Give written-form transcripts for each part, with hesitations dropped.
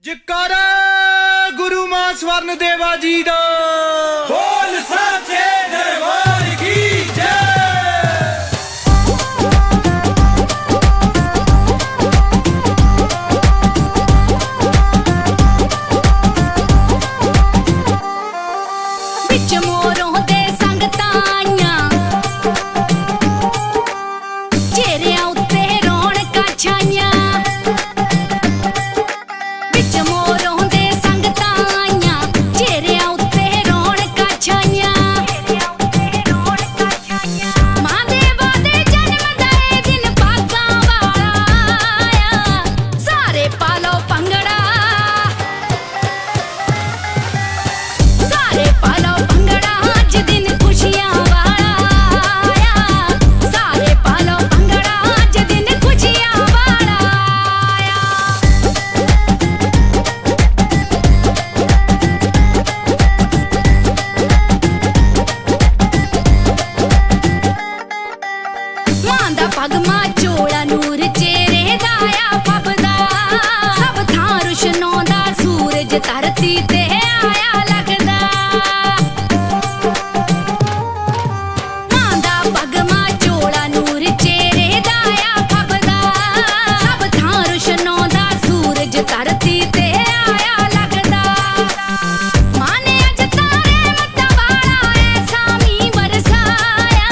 जकारा गुरु मां स्वर्ण देवा जी दा बोल साचे दरबार की जय। बिच मोरों दे संगताइयां चेहरियां उत्ते रौनकां छाइयां। बिच मोरों दे संगताइयां चेहरियां उत्ते रौनकां छाइयां। मां देवा दे जन्म दे दिन भागां वाला आया, सारे पालो भंगड़ा सारे पालो भंगड़ा अज दिन खुशियां वाला आया, सारे पालो भंगड़ा अज दिन खुशियां वाला आया। मां दा पगमा चोला नूर चेहरे दा आ फबदा, सब थां रुशनोंदा सूरज धरती ते आया लगदा। मां दा पगमा चोला नूर चेहरे दा आ फबदा, सब थां रुशनोंदा सूरज धरती ते आया लगदा। मां ने अज तारे मत्ता वाला ऐसा मीं बरसाया,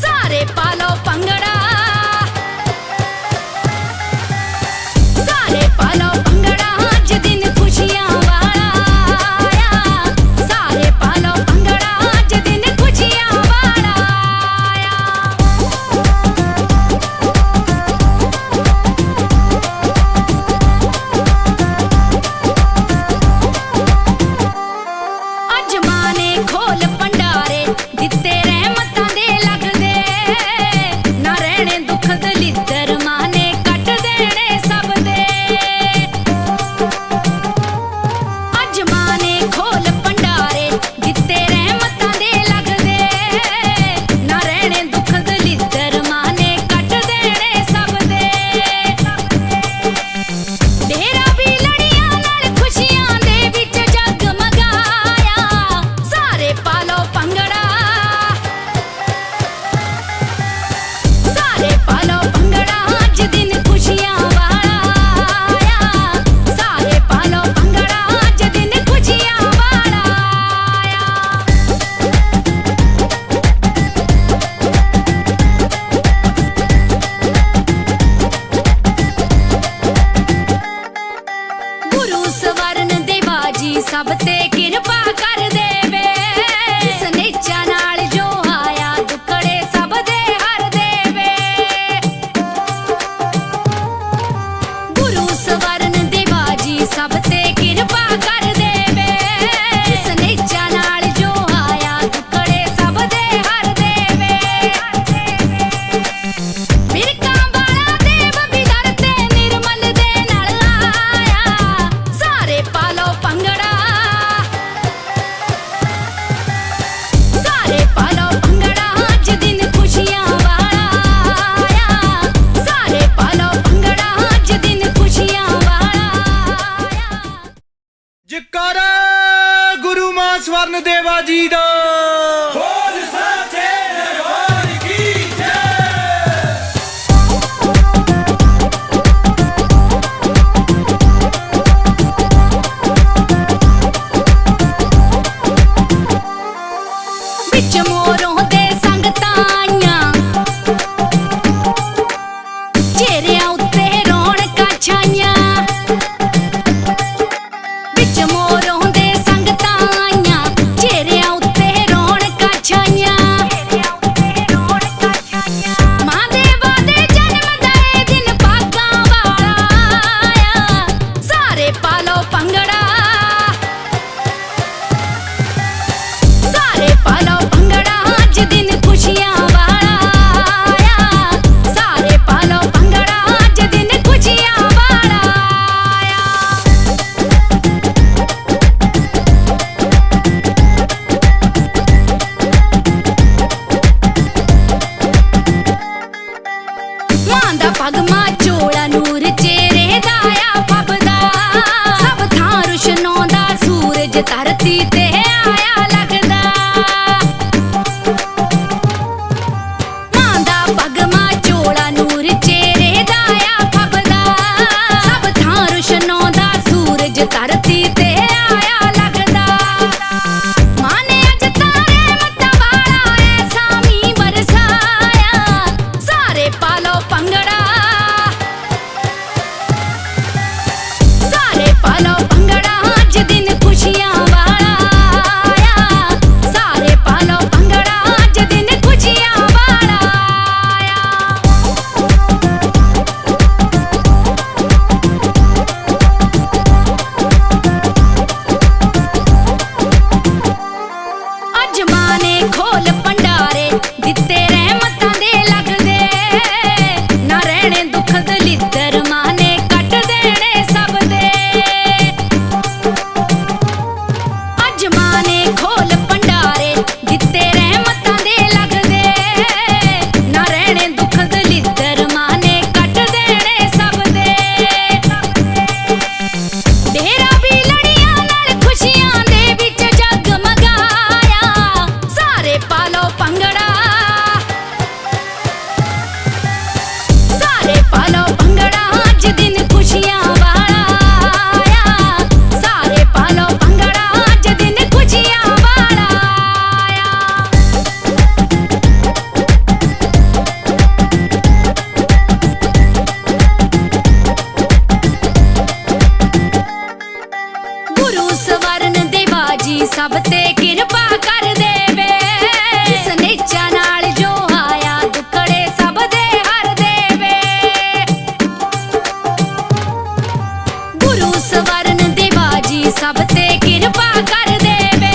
सारे पालो भंगड़ा सारे पालो भंगड़ा अज दिन खुशियां वाला आया, सारे पालो भंगड़ा अज दिन खुशियां वाला आया। अज मां ने खोल भंडारे दिते रहमतां दे लगदे, ना रहने दुख दलिद्दर मां ने कट देने सब दे। अज मां ने खोल भंडारे दिते रहमतां दे लगदे, ना रहने दुख दलिद्दर मां ने कट देने सब दे। डेरा भी लड़ियां नाल खुशियां दे विच जगमगाया, सारे पालो भंगड़ा सारे पालो भंगड़ा अज दिन खुशियां वाला आया, सारे पालो भंगड़ा अज दिन खुशियां वाला आया। गुरु स्वर्ण देवा जी सब ते किरपा कर देवे, इस नेचा नाल जो आया दुखड़े सब दे हर देवे। गुरु स्वर्ण देवा जी सब ते किरपा कर देवे, इस नेचा नाल जो आया दुखड़े सब दे हर देवे। मिरकां वाला देव भी दर ते निर्मल दे नाल आया, सारे पालो भंगड़ा सारे पालो भंगड़ा अज दिन खुशियां वाला आया, सारे पालो भंगड़ा अज दिन खुशियां वाला आया। जकारा गुरु मां स्वर्ण देवा जी दा बोल साचे दरबार की जय। बिच मोरों दे संगताइयां चेहरियां उत्ते रौनकां छाइयां। बिच मोरों दे संगताइयां चेहरियां उत्ते ਸੂਰਜ ਧਰਤੀ ਤੇ ਆਇਆ ਲੱਗਦਾ। ਮਾਂ ਨੇ ਅੱਜ ਤਾਰੇ ਮੱਤਾ ਵਾਲਾ ਐਸਾ ਮੀਂਹ ਬਰਸਾਇਆ, ਸਾਰੇ ਪਾ ਲਓ ਭੰਗੜਾ, ਸਾਰੇ ਪਾ ਲਓ ਭੰਗੜਾ, ਅੱਜ ਦਿਨ ਖੁਸ਼ੀਆਂ ਵਾਲਾ ਆਇਆ, ਸਾਰੇ ਪਾ ਲਓ ਭੰਗੜਾ, ਅੱਜ ਦਿਨ ਖੁਸ਼ੀਆਂ ਵਾਲਾ ਆਇਆ। ਅੱਜ ਮਾਂ ਨੇ ਖੋਲ ਭੰਡਾਰੇ ਦਿੱਤੇ ਰਹਿਮਤਾਂ ਦੇ ਲੱਗਦੇ, ਨਾ ਰਹਿਣੇ ਦੁੱਖ ਦਲਿੱਦਰ, ਮਾਂ ਨੇ ਕੱਟ ਦੇਣੇ ਸਭ ਦੇ। ਅੱਜ ਮਾਂ ਨੇ ਖੋਲ ਭੰਡਾਰੇ ਦਿੱਤੇ ਰਹਿਮਤਾਂ ਦੇ ਲੱਗਦੇ, ਨਾ ਰਹਿਣੇ ਦੁੱਖ ਦਲਿੱਦਰ, ਮਾਂ ਨੇ ਕੱਟ ਦੇਣੇ ਸਭ ਦੇ। ਤੇਰਾ ਵੀ ਲੜੀਆਂ ਨਾਲ ਖੁਸ਼ੀਆਂ ਦੇ ਵਿੱਚ ਜਗਮਗਾਇਆ, ਸਾਰੇ ਪਾ ਲਓ ਭੰਗੜਾ, ਸਾਰੇ ਪਾ ਲਓ ਭੰਗੜਾ, ਅੱਜ ਦਿਨ ਖੁਸ਼ੀਆਂ ਵਾਲਾ ਆਇਆ, ਸਾਰੇ ਪਾ ਲਓ ਭੰਗੜਾ, ਅੱਜ ਦਿਨ ਖੁਸ਼ੀਆਂ ਵਾਲਾ ਆਇਆ। ਗੁਰੂ ਸਵਰਨ ਦੇਵਾ ਜੀ ਸਭ ਤੇ ਕਿਰਪਾ ਕਰ ਦੇਵੇ, ਇਸ ਨੇਚਾ ਨਾਲ ਜੋ ਆਇਆ ਦੁੱਖੜੇ ਸਭ ਦੇ ਹਰ ਦੇਵੇ। ਗੁਰੂ ਸਵਰਨ ਦੇਵਾ ਜੀ ਸਭ ਤੇ ਕਿਰਪਾ ਕਰ ਦੇਵੇ,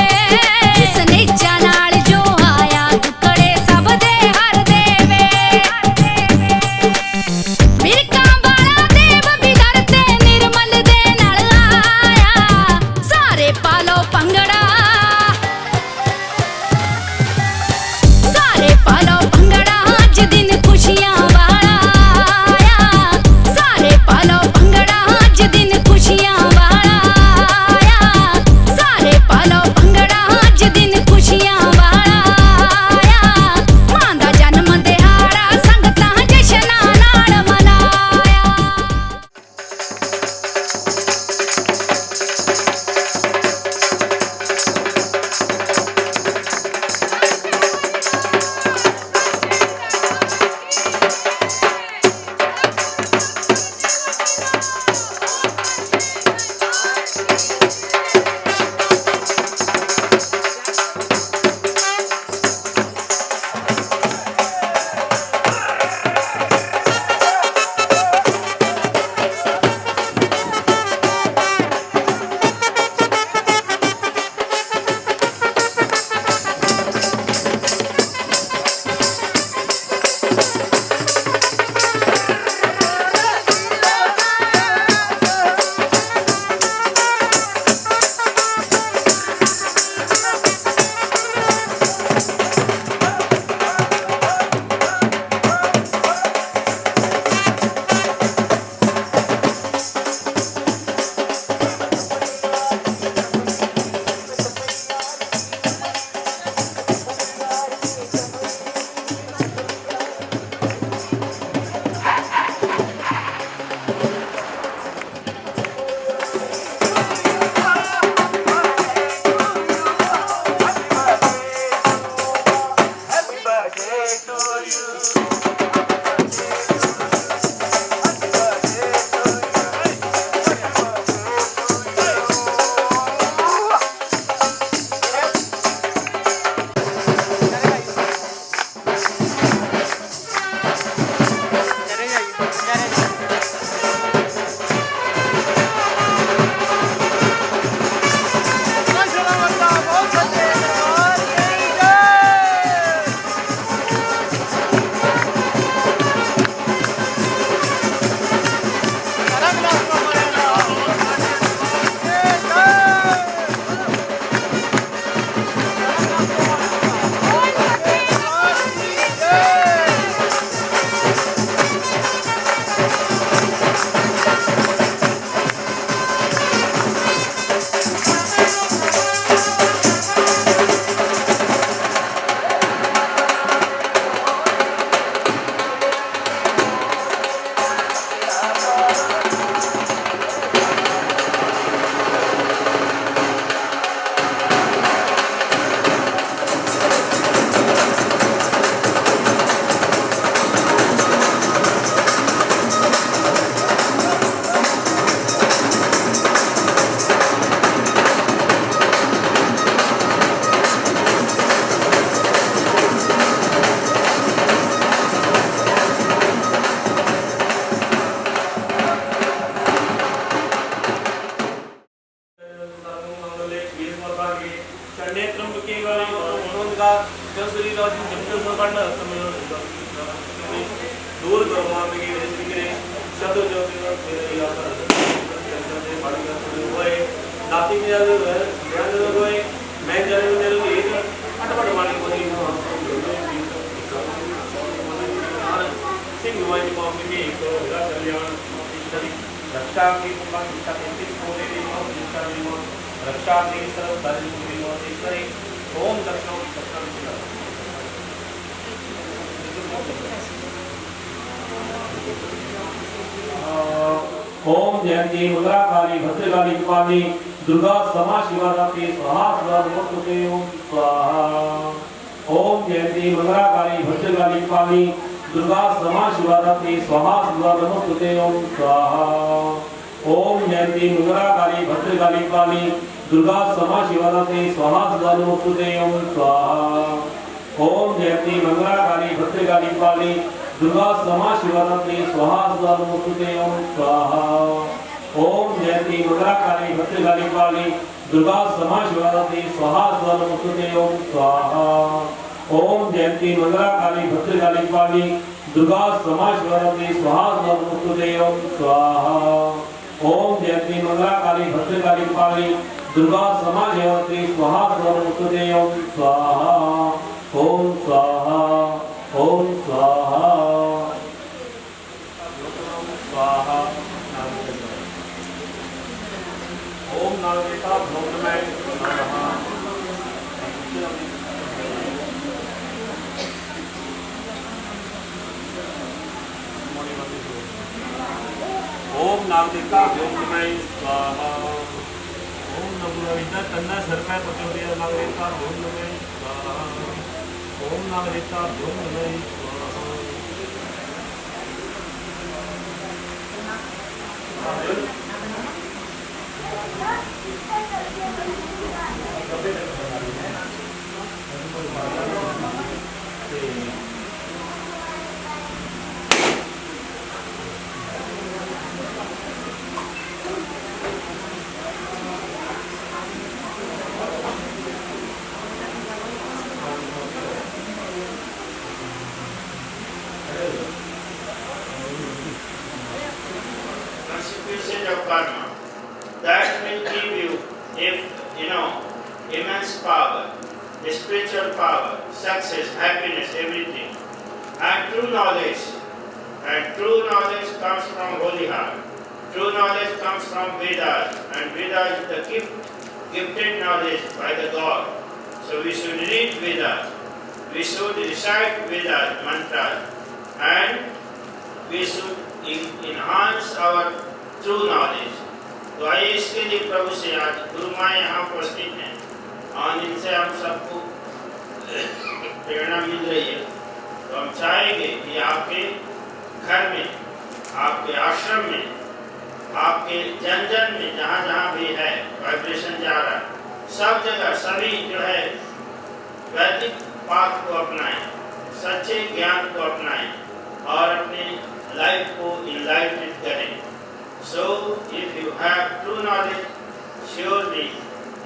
ਇਸ ਨੇਚਾ ਨਾਲ ਜੋ ਆਇਆ ਦੁੱਖੜੇ ਸਭ ਦੇ ਹਰ ਦੇਵੇ। ਮਿਰਕਾਂ ਵਾਲਾ ਦੇਵ ਵੀ ਦਰ ਤੇ ਨਿਰਮਲ ਦੇ ਨਾਲ ਆਇਆ, ਸਾਰੇ ਪਾ ਲਓ ਭੰਗੜਾ, ਸਾਰੇ ਪਾ ਲਓ ਭੰਗੜਾ, ਅੱਜ ਦਿਨ ਖੁਸ਼ੀਆਂ ਵਾਲਾ ਆਇਆ, ਸਾਰੇ ਪਾ ਲਓ ਭੰਗੜਾ, ਅੱਜ ਦਿਨ ਖੁਸ਼ੀਆਂ ਵਾਲਾ ਆਇਆ, शरण्ये त्र्यंबके गौरी मनोन्गा जसुरी राजू जंगल संकट समय दूर करो मामले के सिगरे शब्द जो मेरे याद करते बाड़ियां थोड़ी होए नाती में याद होए मैं जाने मेरे को एक अटपट वाली कोई सिंह वाली मामले के एक कल्याण रक्षा की कुमार की तैतीस कोने की मौत जिसका विमोचन रक्षा के सर्व कार्य की विमोचन ईश्वरी ओम दक्षिण सत्संग ओम जयंती मंगला काली भद्रकाली कपाली दुर्गा समा शिवा दात्री स्वाहा स्वाहा नमोस्तुते ओम स्वाहा ओम जयंती मंगला काली भद्रकाली कपाली दुर्गा समा शिवा दात्री स्वाहा स्वाहा नमोस्तुते ओम स्वाहा ओम जयंती मंगला काली भद्रकाली कपाली दुर्गा समा शिवा दात्री स्वाहा स्वाहा नमोस्तुते ओम स्वाहा ओम जयंती मंगला काली भद्रकाली कपाली दुर्गा समा शिवा दात्री स्वाहा स्वाहा नमोस्तुते ओम स्वाहा ओम जयंती मंगला काली भद्रकाली कपाली दुर्गा समा शिवा दात्री स्वाहा स्वाहा नमोस्तुते ओम स्वाहा ओम जयंती मंगला काली भद्रकाली कपाली दुर्गा समा शिवा दात्री स्वाहा स्वाहा नमोस्तुते ओम स्वाहा ओम जयंती मंगला काली भद्रकाली कपाली दुर्गा समा शिवा दात्री स्वाहा स्वाहा नमोस्तुते ओम स्वाहा ओम स्वाहा ओम स्वाहा स्वाहा ओम नागरिका भोगमय नमः ओम नागरिका भोगमय स्वाहा ओम नमो विद्या तन्ना सरकार पचोरिया नागरिका भोगमय स्वाहा ओम नागरिका भोगमय Consequences of karma that will give you, if you know, immense power, spiritual power, success, happiness, everything. And true knowledge comes from holy heart. True knowledge comes from Vedas, and Vedas is the gifted knowledge by the God. So we should read Vedas, we should recite Vedas mantras, and we should enhance our true knowledge. तो आइए इसके लिए प्रभु से आज गुरु माँ यहाँ उपस्थित हैं और इनसे हम सबको प्रेरणा मिल रही है। तो हम चाहेंगे कि आपके घर में, आपके आश्रम में, आपके जन जन में, जहाँ जहाँ भी है वाइब्रेशन जा रहा है, सब जगह सभी जो है वैदिक पाठ को अपनाएं, सच्चे ज्ञान को अपनाएं और अपने लाइफ को इनलाइटेड करें। So if you have true knowledge, surely,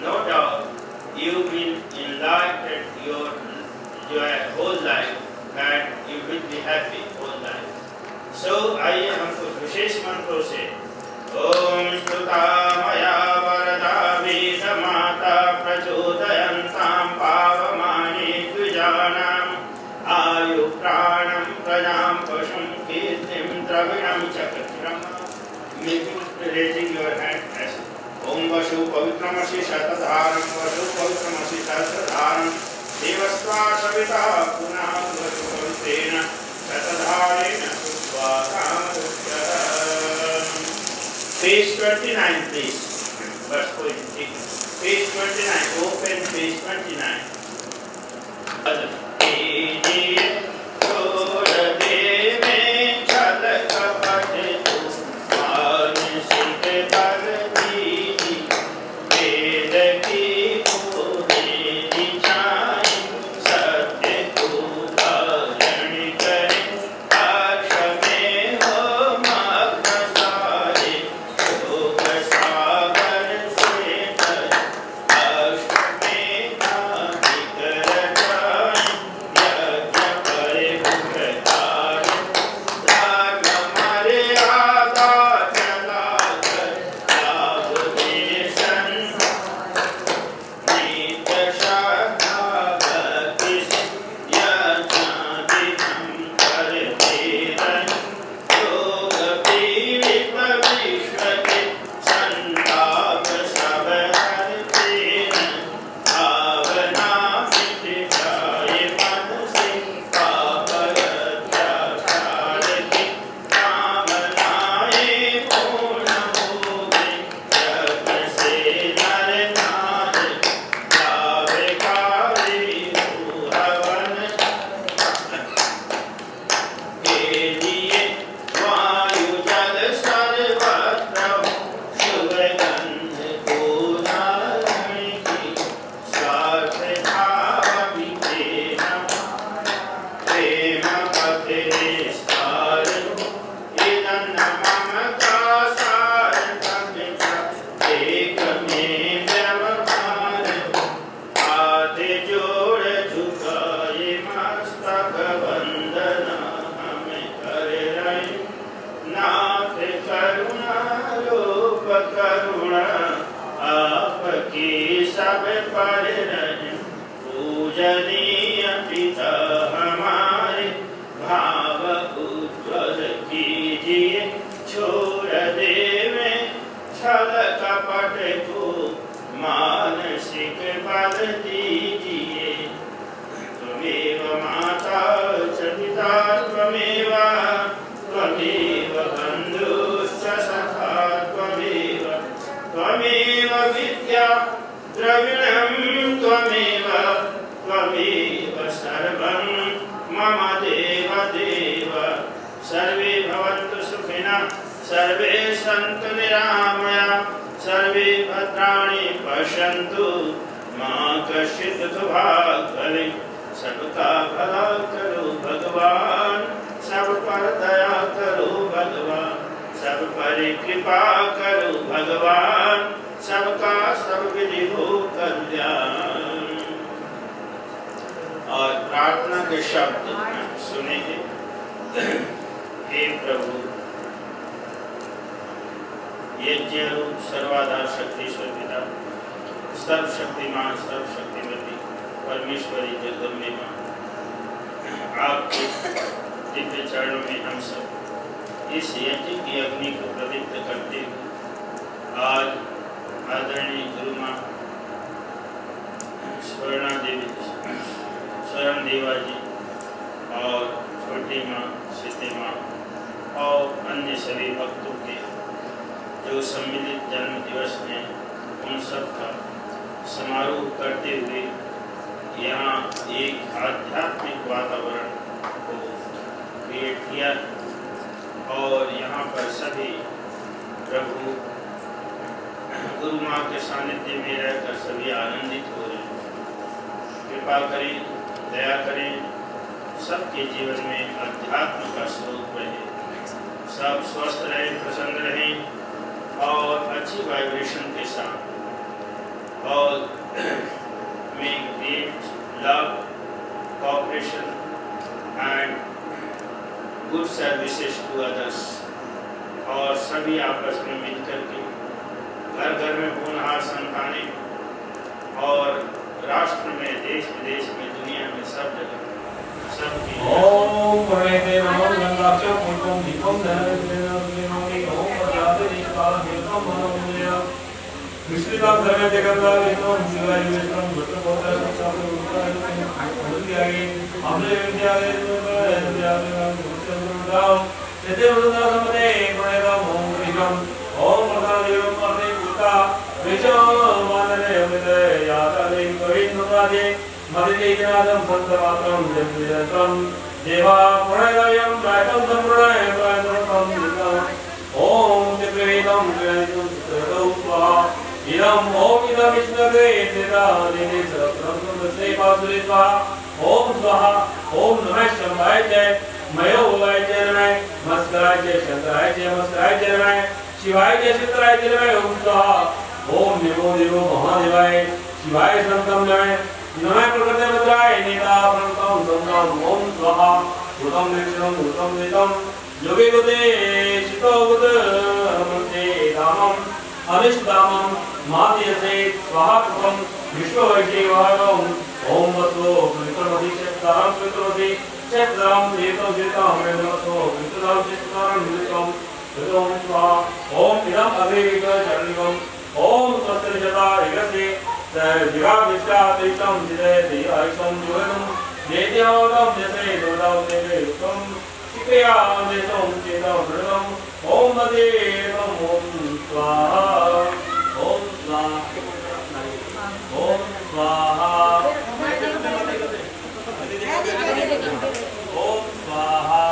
no doubt, you will enlighten your whole life and you will be happy whole life. So आइए हम कुछ विशेष मंत्रों से ओम स्तुता मया वरदा वेद माता प्रचोदयन्तां पावमाने द्विजानाम् आयु प्राणं प्रजां पशुं कीर्तिं द्रविणं चक्रम् raising your hand as Om Vashu Pavitramasi Shatadharam Vashu Pavitramasi Shatadharam Devasva Savita Punah Vashu Pavitrena Shatadharena Sutvatam Page 29 please. Verse 20. Page 29. Open page 29. गुण आपकी सब पर रहें। पूजनीय पिता हमारे भाव उज्ज्वल कीजिए। छोड़ देवे छल कपट को मानसिक बल दीजिए। त्वमेव माता च पिता त्वमेव बन्धुश्च सखा त्वमेव विद्या द्रविणं त्वमेव सर्वं मम देव देव। सर्वे भवन्तु सुखिनः सर्वे सन्तु निरामया सर्वे भद्राणि पश्यन्तु मा कश्चित् दुःखभाग् भवेत्। सबका भला करो भगवान सब पर दया करो भगवान सब पर कृपा करो भगवान सबका सब विधि हो कल्याण। और प्रार्थना के शब्द सुनेंगे। हे प्रभु यज्ञ रूप सर्वाधार शक्तिश्वर पिता सर्वशक्तिमान सर्वशक्तिमती परमेश्वरी जगदम्बे मां, आपके दिव्य चरणों में हम सब इस यज्ञ की अग्नि को प्रदीप्त करते हुए आज आदरणीय गुरु मां स्वर्ण देवा जी और छोटी माँ सीते माँ और अन्य सभी भक्तों के जो सम्मिलित जन्म दिवस में उन सब का समारोह करते हुए यहाँ एक आध्यात्मिक वातावरण को क्रिएट किया और यहाँ पर सभी प्रभु गुरु माँ के सानिध्य में रहकर सभी आनंदित हो रहे हैं। कृपा करें दया करें सबके जीवन में अध्यात्म का स्वरूप रहे सब स्वस्थ रहें प्रसन्न रहें और अच्छी वाइब्रेशन के साथ और में create love, cooperation and good services to others और सभी आपस में मिलकर के घर घर में होनहार संतानें और राष्ट्र में देश विदेश में दुनिया में सब जगह सबकी ओम परमेते नमो गंगाक्षर पुष्पम दीपम धनमि ओम प्रजाते निष्काल देवम मनोमय विश्रिता धर्म जगन्नाथ विष्णु शिवाय विष्णु भद्रपोत्र सत्तापु उत्तरायण अनुद्यागे हमले विद्यागे गुरुचंद्रदाव तेते वृंदावनमते प्रणेतम ओम कृष्णम ओम प्रसादेवम अर्थे पुता विष्णु मानने अमिते याताले कविन्नवादे मदितेजनादं संतमात्रं जन्मयत्रं देवा प्रणयं प्रायतं सम्प्रणय प्रायतं दिव्यम् ओम त्रिवेदं त्रिवेदं ततो स्वाहा इदं ओम इदं विष्णवे तेरा देने सहस्रं पासुरे स्वाहा ओम स्वाहा ओम नमः शंभराय जय मयोवाय जय नमः मस्कराय जय शंकराय जय मस्कराय जय नमः शिवाय जय शंकराय जय नमः ओम स्वाहा ओम देवो देवो महादेवाय शिवाय शंकरं नमः नमः प्रकृते भद्राय नेता प्रणतं संग्राम ओम स्वाहा भूतं दक्षिणं भूतं वेदं योगे गोदे शितो गोद अमृते धामम् अनिष्टामं माद्यसे स्वाहा कृतं विश्ववैषेवायम् ओम वत्सो पवित्रमधि क्षेत्रां पवित्रमधि क्षेत्रां देवं देवतां वेदवत्सो पवित्रं क्षेत्रां निमित्तं ओम स्वाहा ओम इदं अग्रेविक चरणिकम् ओम स्वस्तिर्जता ऋगसे जिगाविष्टा तीर्थं जिते आयुषं जीवनं देत्यावतं जसे दोदाव देवे युक्तं शिक्रिया देशं चेतं दृढं ओम मदेवं ओम स्वाहा ओम स्वाहा ओम स्वाहा ओम स्वाहा ओम स्वाहा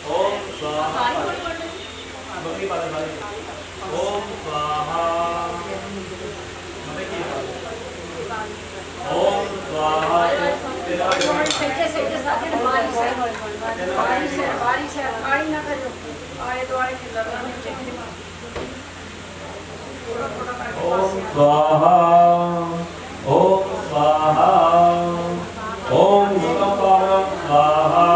ओम स्वाहा ओम स्वाहा ओम स्वाहा ओम स्वाहा ओम भूतपावनं स्वाहा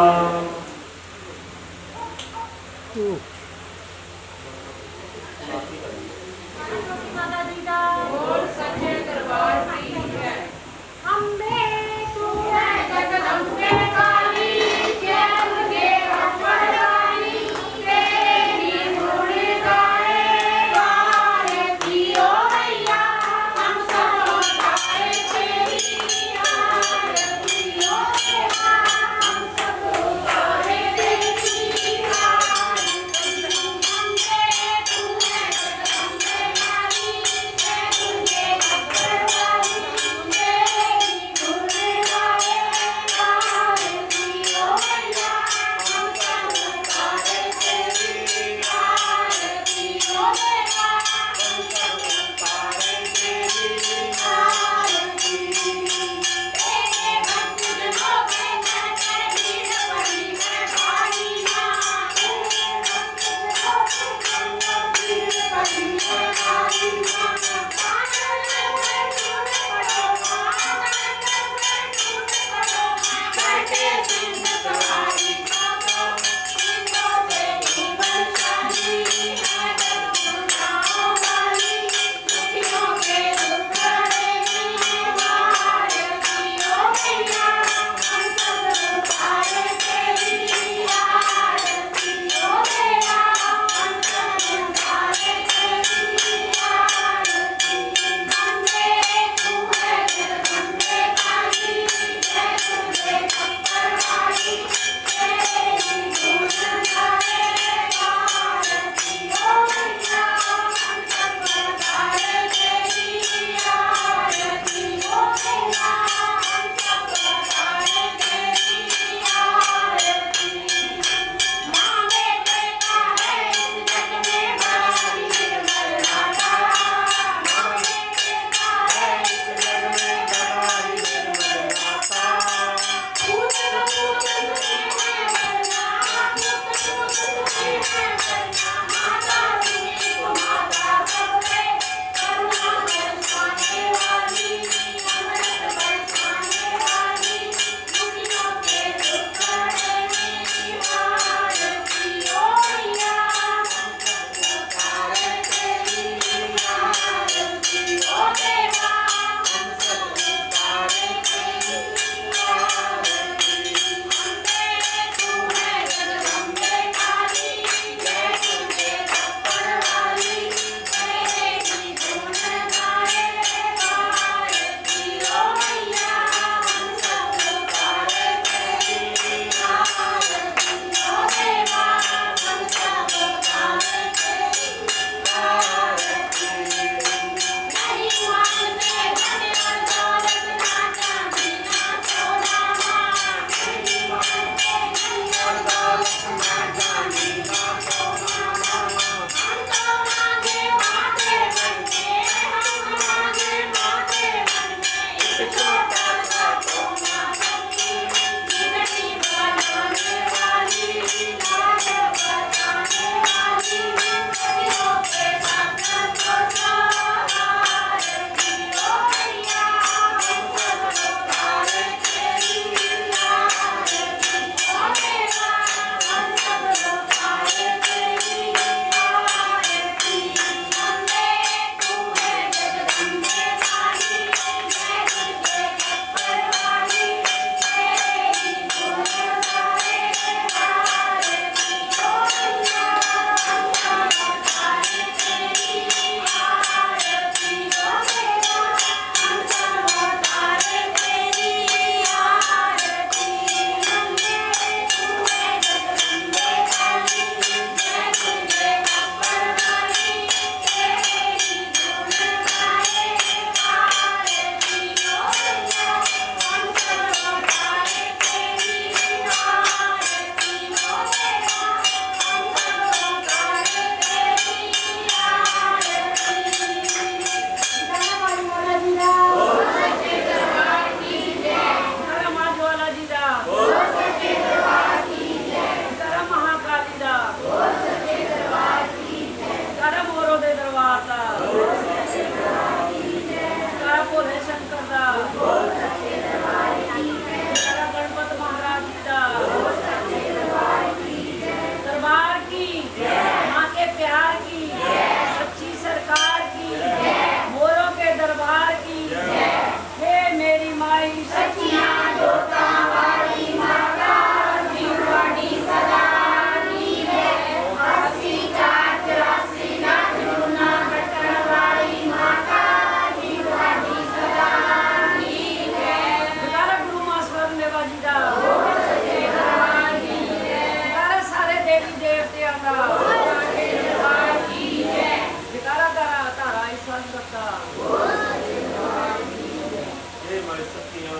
जय माई सत्या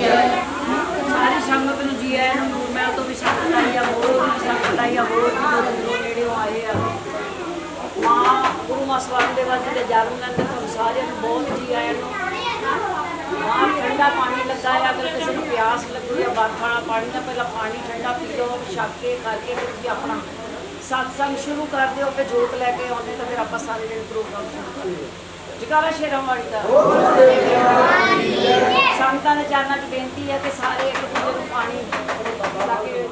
सारी संगत ਨੂੰ ਜੀ ਆਇਆਂ ਨੂੰ ਮੈਂ ਤੋਂ ਵੀ ਸੰਗਤ ਆਈ ਆ ਹੋਰ ਵੀ ਸੰਗਤ ਆਈ ਆ ਹੋਰ ਵੀ ਦੂਰੋਂ ਨੇੜਿਓਂ ਆਏ ਆ ਮਾਂ ਗੁਰੂ ਮਾਸਵਾਨ ਦੇ ਵਾਜੀ ਦੇ ਜਨਮ ਦਿਨ ਤੇ ਤੁਹਾਨੂੰ ਸਾਰਿਆਂ ਨੂੰ ਬਹੁਤ ਜੀ ਆਇਆਂ ਨੂੰ ਮਾਂ ਠੰਡਾ ਪਾਣੀ ਲੱਗਾ ਆ ਅਗਰ ਕਿਸੇ ਨੂੰ ਪਿਆਸ ਲੱਗੀ ਆ ਬਰਫ ਵਾਲਾ ਪਾਣੀ ਦਾ ਪਹਿਲਾਂ ਪਾਣੀ ਠੰਡਾ ਪੀ ਲਓ ਛਕ ਕੇ ਕਰਕੇ ਫਿਰ ਤੁਸੀਂ ਆਪਣਾ ਸਤਸੰਗ ਸ਼ੁਰੂ ਕਰ ਦਿਓ ਫਿਰ ਜੋਤ ਲੈ ਕੇ ਆਉਂਦੇ ਤਾਂ ਫਿਰ ਆਪਾਂ ਸਾਰੇ ਦਿਨ ਪ੍ਰੋਗਰਾਮ ਸ਼ੁਰੂ ਕਰਾਂਗੇ ਜਕਾਰਾ ਸ਼ੇਰਾਂ ਵਾਲੀ ਦਾ ਸੰਗਤਾਂ ਦੇ ਚਰਨਾਂ 'ਚ ਬੇਨਤੀ ਹੈ ਕਿ ਸਾਰੇ ਇੱਕ ਦੂਜੇ ਨੂੰ ਪਾਣੀ ਲਾ ਕੇ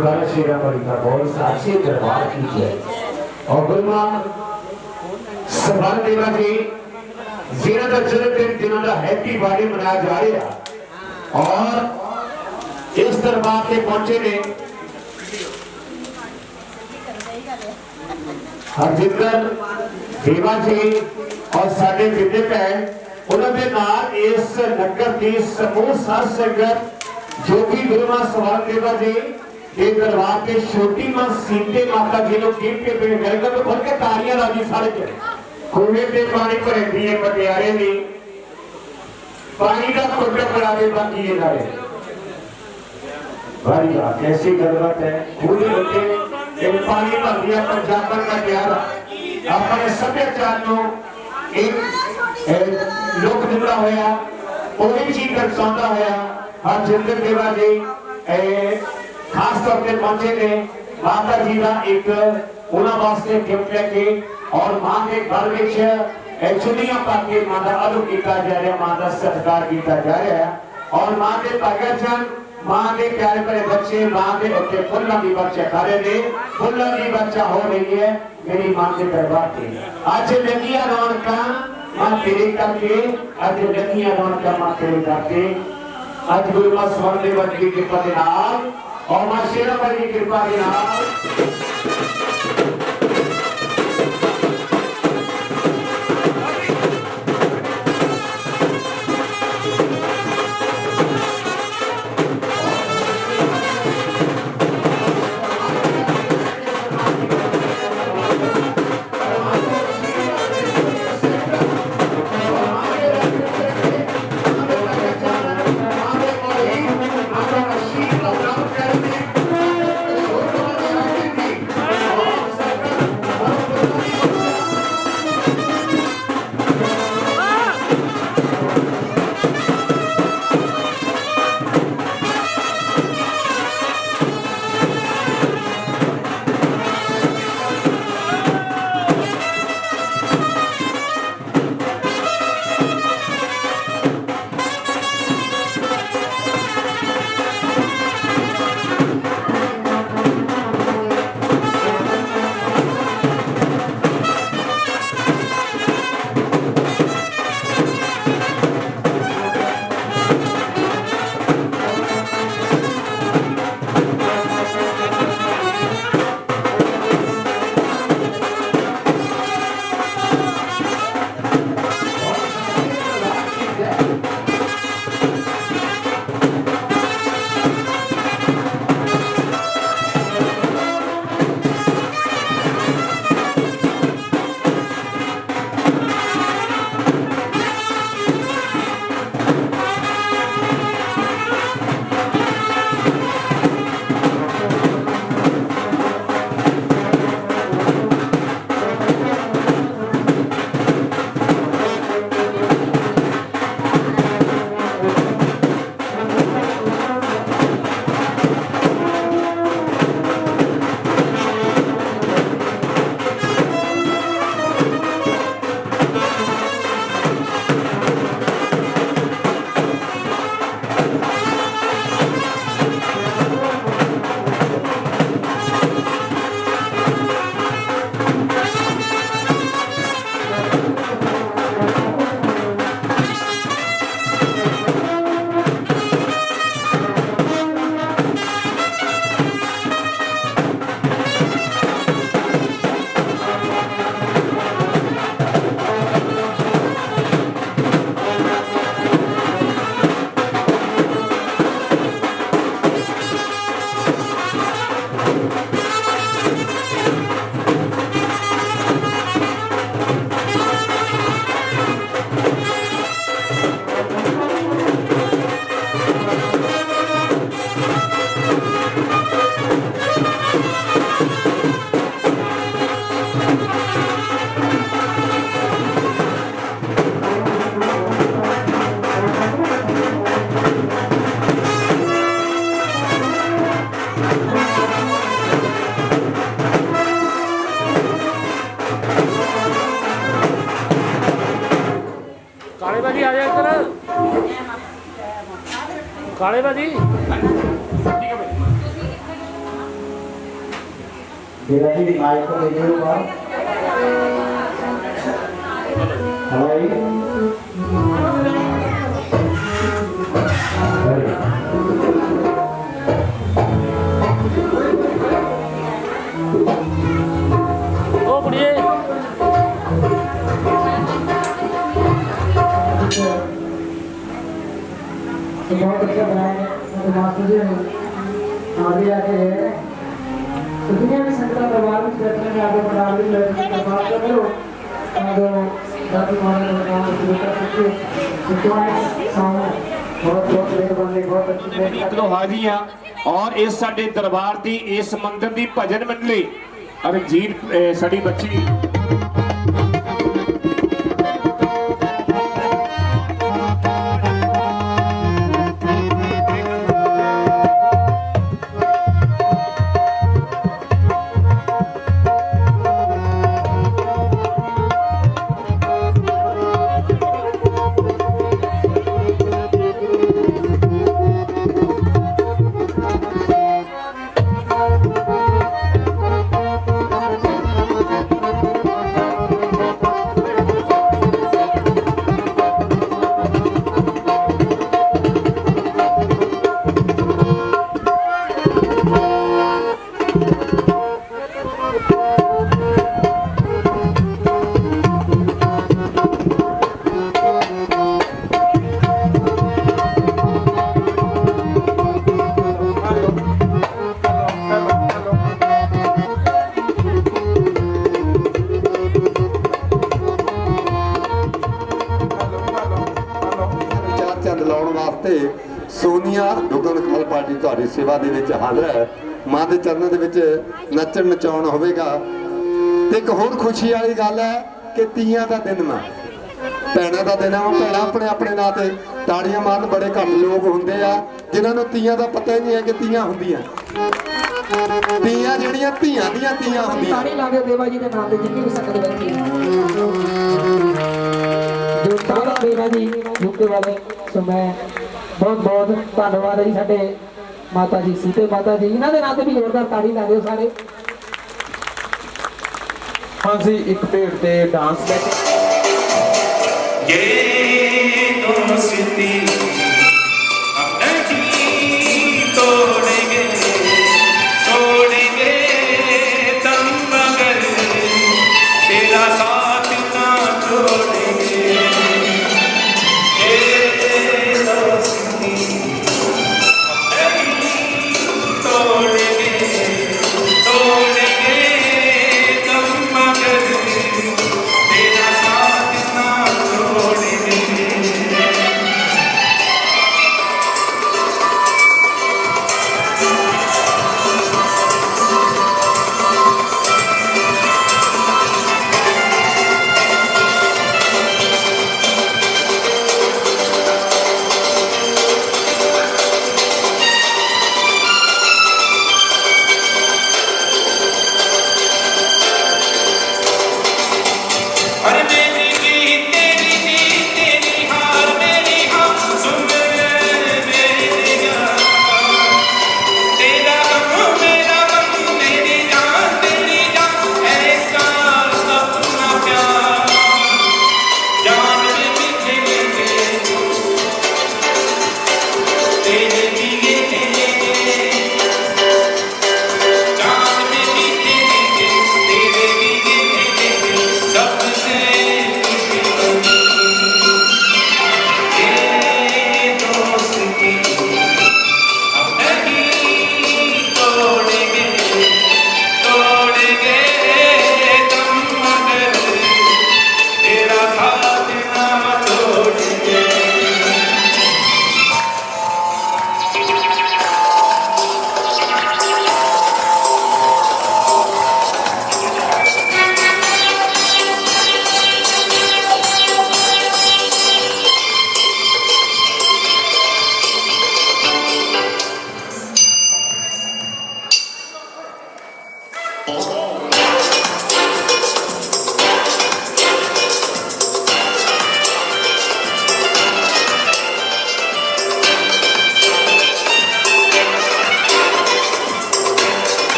जयकारा शेरा वाली का बोल साक्षी दरबार की जय। और गुरुमा सभान देवा जी जिन्हों का जन्मदिन जिन्हों का हैप्पी बर्थडे मनाया जा रहा और इस दरबार से पहुंचे ने हरजिंदर देवा जी और साडे विद्य भैन उन्होंने नाल इस नगर की समूह साध संगत जो कि गुरुमा सवाल देवा जी के दरबार के छोटी मां सीते माता जी को गिफ्ट के पेड़ करेगा तो बोल के तालियां लाजी सारे जने कुएं पे पानी भरे दिए पटियारे ने पानी का कुंड बना के बाकी ये नारे भाई यार कैसी गलबात है पूरी होते एक पानी भर दिया पंजाब का प्यार अपने सभ्याचार को एक लोक दिता होया कोई चीज दर्शाता होया हरजिंदर देवा जी खास तौर पे पहुंचे ने माता जी का एक उन्होंने वास्ते गिफ्ट लेके और मां के घर में चुनिया पाके मां का अदब किया जा रहा मां का सत्कार किया जा रहा है और मां के भगत मां के प्यारे प्यारे बच्चे मां के उत्ते फुल्लां दी बच्चे खड़े ने फुल्लां दी बच्चा हो रही है मेरी मां के दरबार पे आज लगिया रौनका मां तेरे करके आज लगिया रौनका मां तेरे करके आज गुरु मां स्वर्ण देव की कृपा के नाल और मां शेरा वाली की कृपा के नाल काले भाजी तेरा भी माइक को ले लो बाहर। हवाई ओ कुड़िए बहुत अच्छा बनाया है मास्टर जी ने आगे आके तो दुनिया में संगठन दरबार में बैठने में आगे बढ़ा रही है बात कर लो और बाकी माने का काम शुरू कर सकते हैं तो सामने बहुत बहुत मेहरबानी बहुत अच्छी तो हाजी हाँ और इस साडे दरबार दी इस मंदिर दी भजन मंडली रंजीत साडी बच्ची सोनिया दुगन खाल पार्टी ਤੁਹਾਡੀ सेवा ਦੇ ਵਿੱਚ ਹਾਜ਼ਰ है मां ਦੇ ਚਰਨਾਂ ਦੇ ਵਿੱਚ ਨੱਚਣ ਨਚਾਉਣ ਹੋਵੇਗਾ ਤੇ ਇੱਕ ਹੋਰ ਖੁਸ਼ੀ ਵਾਲੀ ਗੱਲ ਹੈ ਕਿ ਤੀਆਂ ਦਾ ਦਿਨ ਨਾ ਭੈਣਾਂ ਦਾ ਦਿਨ ਆ ਭੈਣਾਂ ਆਪਣੇ ਆਪਣੇ ਨਾਂ ਤੇ ਤਾੜੀਆਂ ਮਾਰਨ ਬੜੇ ਘੱਟ ਲੋਕ ਹੁੰਦੇ ਆ ਜਿਨ੍ਹਾਂ ਨੂੰ ਤੀਆਂ ਦਾ ਪਤਾ ਹੀ ਨਹੀਂ ਹੈ ਕਿ ਤੀਆਂ ਹੁੰਦੀਆਂ ਤੀਆਂ ਜਿਹੜੀਆਂ ਧੀਆਂ ਦੀਆਂ ਤੀਆਂ ਹੁੰਦੀਆਂ ਤਾੜੀ ਲਾਉਂਦੇ ਦੇਵਾ ਜੀ ਦੇ ਨਾਮ ਤੇ ਜਿੰਨੀ ਵੀ ਸੰਗਤ ਬੈਠੀ ਹੈ ਜੋ ਸਾਰਾ ਦੇਵਾ ਜੀ ਯੂਕੇ ਵਾਲੇ ਸੋ ਮੈਂ बहुत बहुत धन्यवाद है जी साडे माता जी सीते माता जी इन्हां दे नाम ते भी जोरदार ताड़ी ला दिओ सारे हाँ जी एक भेड़ ते डांस लेके ये दोस्ती अपने जी तोड़ेंगे छोड़ेंगे दम मगर तेरा साथ ना छोड़ेंगे ये दोस्ती अपने जी तोड़ेंगे तोड़ेंगे दम मगर तेरा साथ ना छोड़ेंगे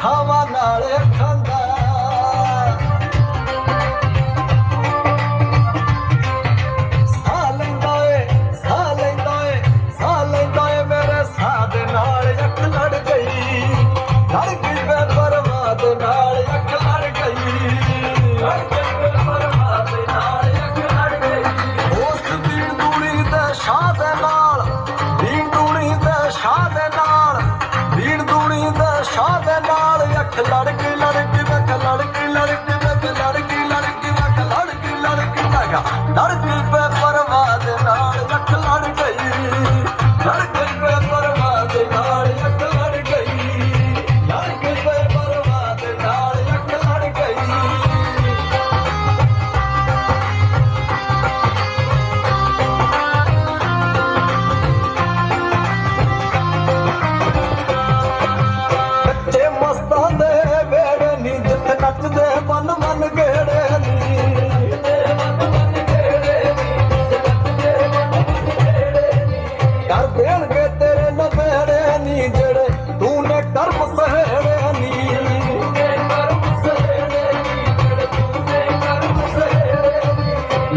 ਖਾਵਾਂ ਨਾਲੇ ਖਾਂਦਾ ਸਾਹ ਲੈਂਦਾ ਏ ਸਾਹ ਲੈਂਦਾ ਏ ਸਾਹ ਲੈਂਦਾ ਏ ਮੇਰੇ ਸਾਹ ਦੇ ਨਾਲ ਅੱਖ ਲੜ ਗਈ ਵੇ ਪਰਵਾਦ ਨਾਲ ਅੱਖ ਲੜ ਗਈ ਲੜ ਗਈ ਵੇ ਪਰਵਾਦ ਨਾਲ ਅੱਖ ਲੜ ਗਈ ਉਸ ਵੀਰ ਦੂਣੀ ਦੇ ਸ਼ਾਹ ਦੇ ਨਾਲ ਵੀਰ ਦੂਣੀ ਦੇ ਸ਼ਾਹ ਦੇ ਨਾਲ ਵੀਰ ਦੂਣੀ ਦੇ ਸ਼ਾਹ ਦੇ ਨਾਲ ਅੱਖ ਲੜ ਗਈ ਵੇਖ ਲੜ ਗਈ ਵੇਖ ਲੜ ਗਈ ਵੇਖ ਲੜ ਗਈ ਲਗਾ ਲੜ ਗਈ ਵੇ ਪਰਵਾਦ ਨਾਲ ਅੱਖ ਲੜ ਗਈ ਲੜ ਗਈ ਵੇ ਪਰਵਾਦ ਨਾਲ ਅੱਖ ਲੜ ਗਈ ਲੜ ਗਈ ਵੇ ਪਰਵਾਦ ਨਾਲ ਅੱਖ ਲੜ ਗਈ ਬੱਚੇ ਮਸਤਾਂ ਦੇ ਵੇੜੇ ਨੀ ਜਿੱਥੇ ਨੱਚਦੇ ਮਨ ਮਨ ਗੇੜੇ ਨੀ ਕਰ ਦੇਣਗੇ ਤੇਰੇ ਨਵੇੜੇ ਨੀ ਜਿਹੜੇ ਤੂੰ ਨੇ ਕਰਮ ਸਹੇੜੇ ਨੀ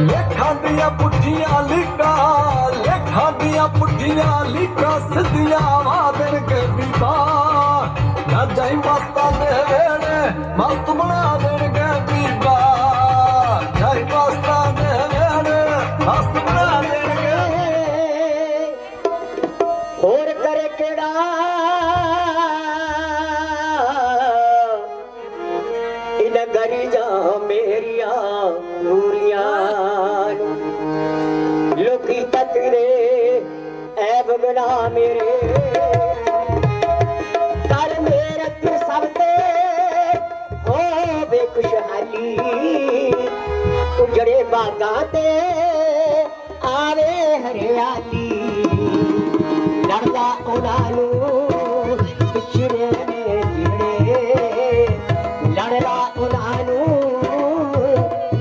ਲੇਖਾਂ ਦੀਆਂ ਪੁੱਠੀਆਂ ਲੀਕਾਂ ਲੇਖਾਂ ਦੀਆਂ ਪੁੱਠੀਆਂ ਲੀਕਾਂ ਸਿੱਧੀਆਂ ਵਾ ਦੇਣਗੇ ਬੀਬਾ ਨਾ ਜਾਈ ਮਸਤਾਂ ਦੇ ਵੇੜੇ ਮਸਤ ਬਣਾ ਦੇਣਗੇ ਬੀਬਾ ਜਾਈ ਮਸਤਾਂ ਦੇ ਵੇੜੇ ਮਸਤ ਬਣਾ ਦੇਣਗੇ ਹੋਰ ਕਰੇ ਕਿਹੜਾ ਇਨ ਗਰੀਜਾਂ ਮੇਰੀਆਂ ਨੂਰੀਆਂ ਲੋਕੀ ਤਕਰੇ ਐਬ ਬਣਾ ਮੇਰੇ ਕਰ ਮੇਰੇ ਤੇ ਸਭ ਤੇ ਹੋਵੇ ਖੁਸ਼ਹਾਲੀ ਉਜੜੇ ਬਾਗਾਂ ਤੇ ਆਵੇ ਹਰਿਆਲੀ ਲੜਦਾ ਉਹਨਾਂ ਨੂੰ ਪਿਛੜੇ ਨੇ ਜਿਹੜੇ ਲੜਦਾ ਉਹਨਾਂ ਨੂੰ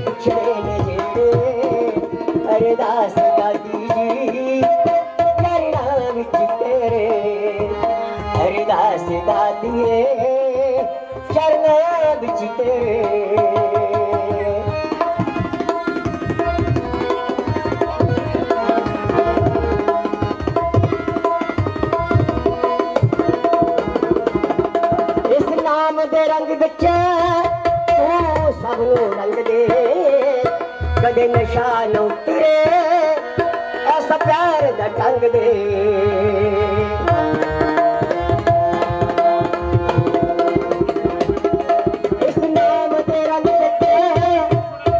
ਪਿਛੜੇ ਨੇ ਜਿਹੜੇ ਅਰਦਾਸ ਦਾਦੀ ਜੀ ਚਰਨਾਂ ਵਿੱਚ ਤੇਰੇ ਅਰਦਾਸ ਦਾਦੀਏ ਚਰਨਾਂ ਵਿੱਚ ਤੇਰੇ ਦੇ ਰੰਗ ਵਿੱਚ ਤੂੰ ਸਭ ਨੂੰ ਰੰਗ ਦੇ ਕਦੇ ਨਸ਼ਾ ਨਾ ਉਤਰੇ ਐਸਾ ਪਿਆਰ ਦਾ ਢੰਗ ਦੇ ਇਸ ਨਾਮ ਦੇ ਰੰਗ ਵਿੱਚ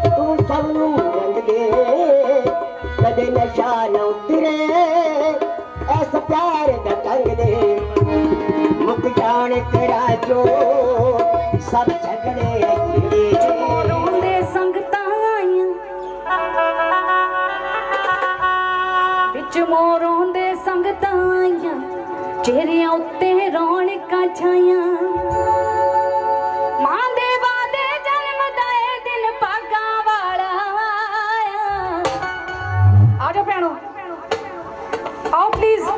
ਤੂੰ ਸਭ ਨੂੰ ਰੰਗ ਦੇ ਕਦੇ ਨਸ਼ਾ ਨਾ ਉਤਰੇ ਐਸਾ ਪਿਆਰ ਦਾ ਢੰਗ ਦੇ ਮੁੱਕ ਜਾਣ ਕਰਾ ਜੋ ਸਭ ਝਗੜੇ ਰੋਂਦੇ ਸੰਗਤਾਂ ਆਈਆਂ ਵਿੱਚ ਮੋਰੋਂ ਦੇ ਸੰਗਤਾਂ ਆਈਆਂ ਚਿਹਰਿਆਂ ਉੱਤੇ ਰੌਣਕਾਂ ਛਾਈਆਂ ਮਾਂ ਦੇ ਵਾਦੇ ਜਨਮ ਦਾ ਇਹ ਦਿਨ ਭਾਗਾਂ ਵਾਲਾ ਆ ਜਾਓ ਭੈਣੋ ਆਓ ਪਲੀਜ਼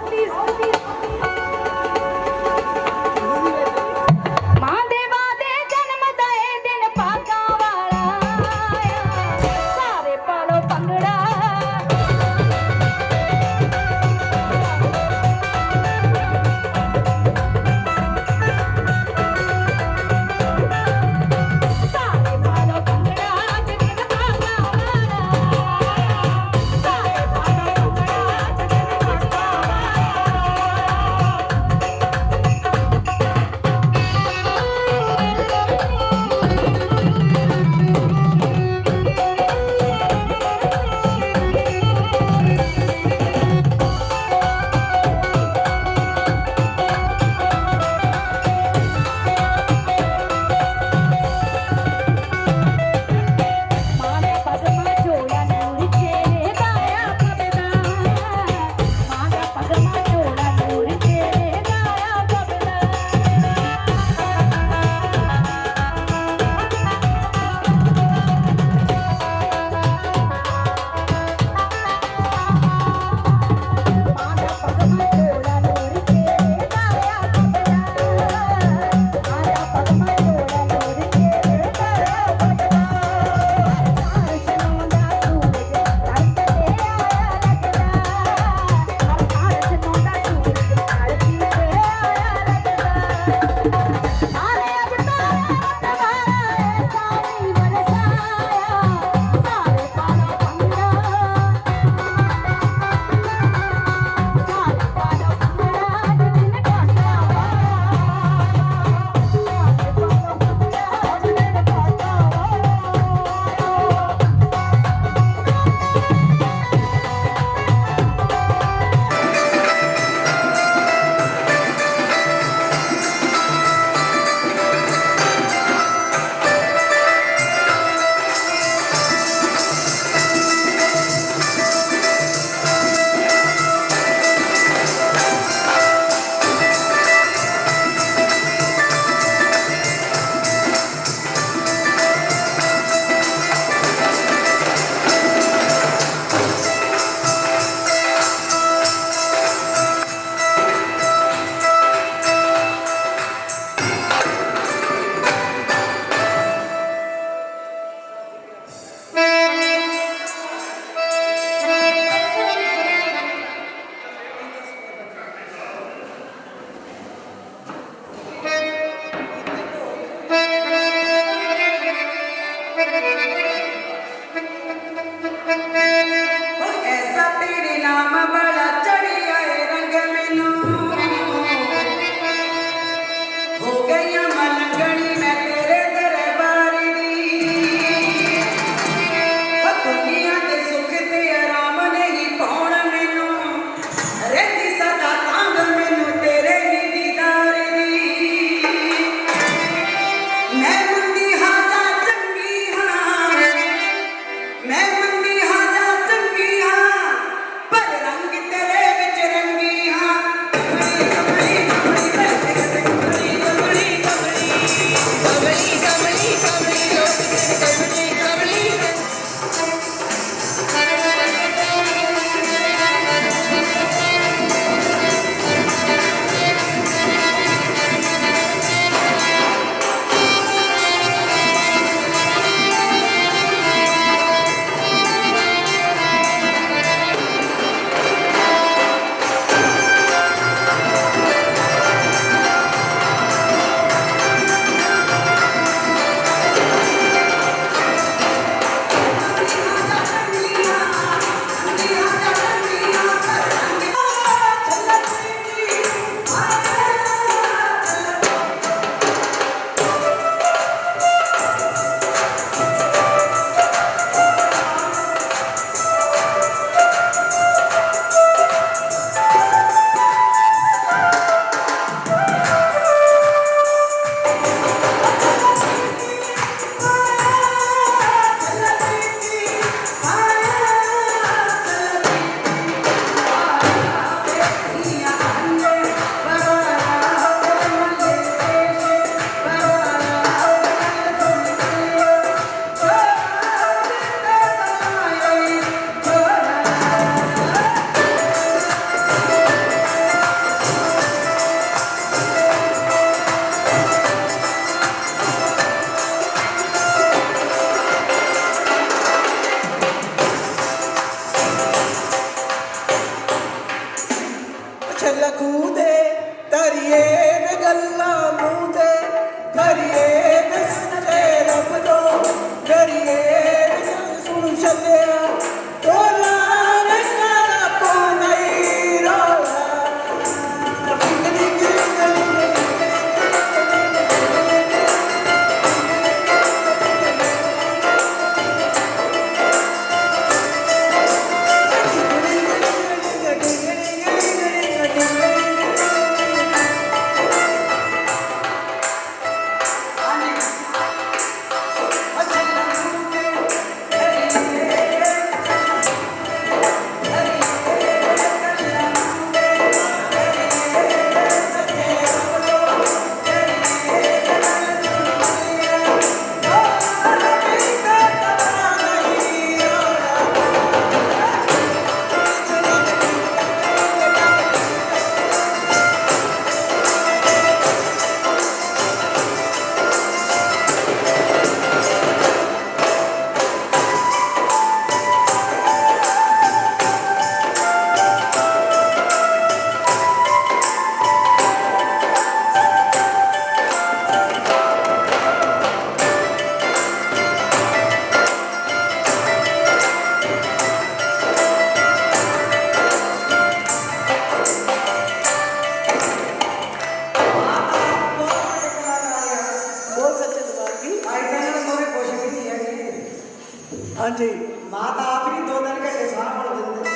ਹਾਂਜੀ ਮਾਂ ਤਾਂ ਆਖਰੀ 2-3 ਘੰਟੇ ਸਾਹ ਪੜ ਦਿੰਦੇ।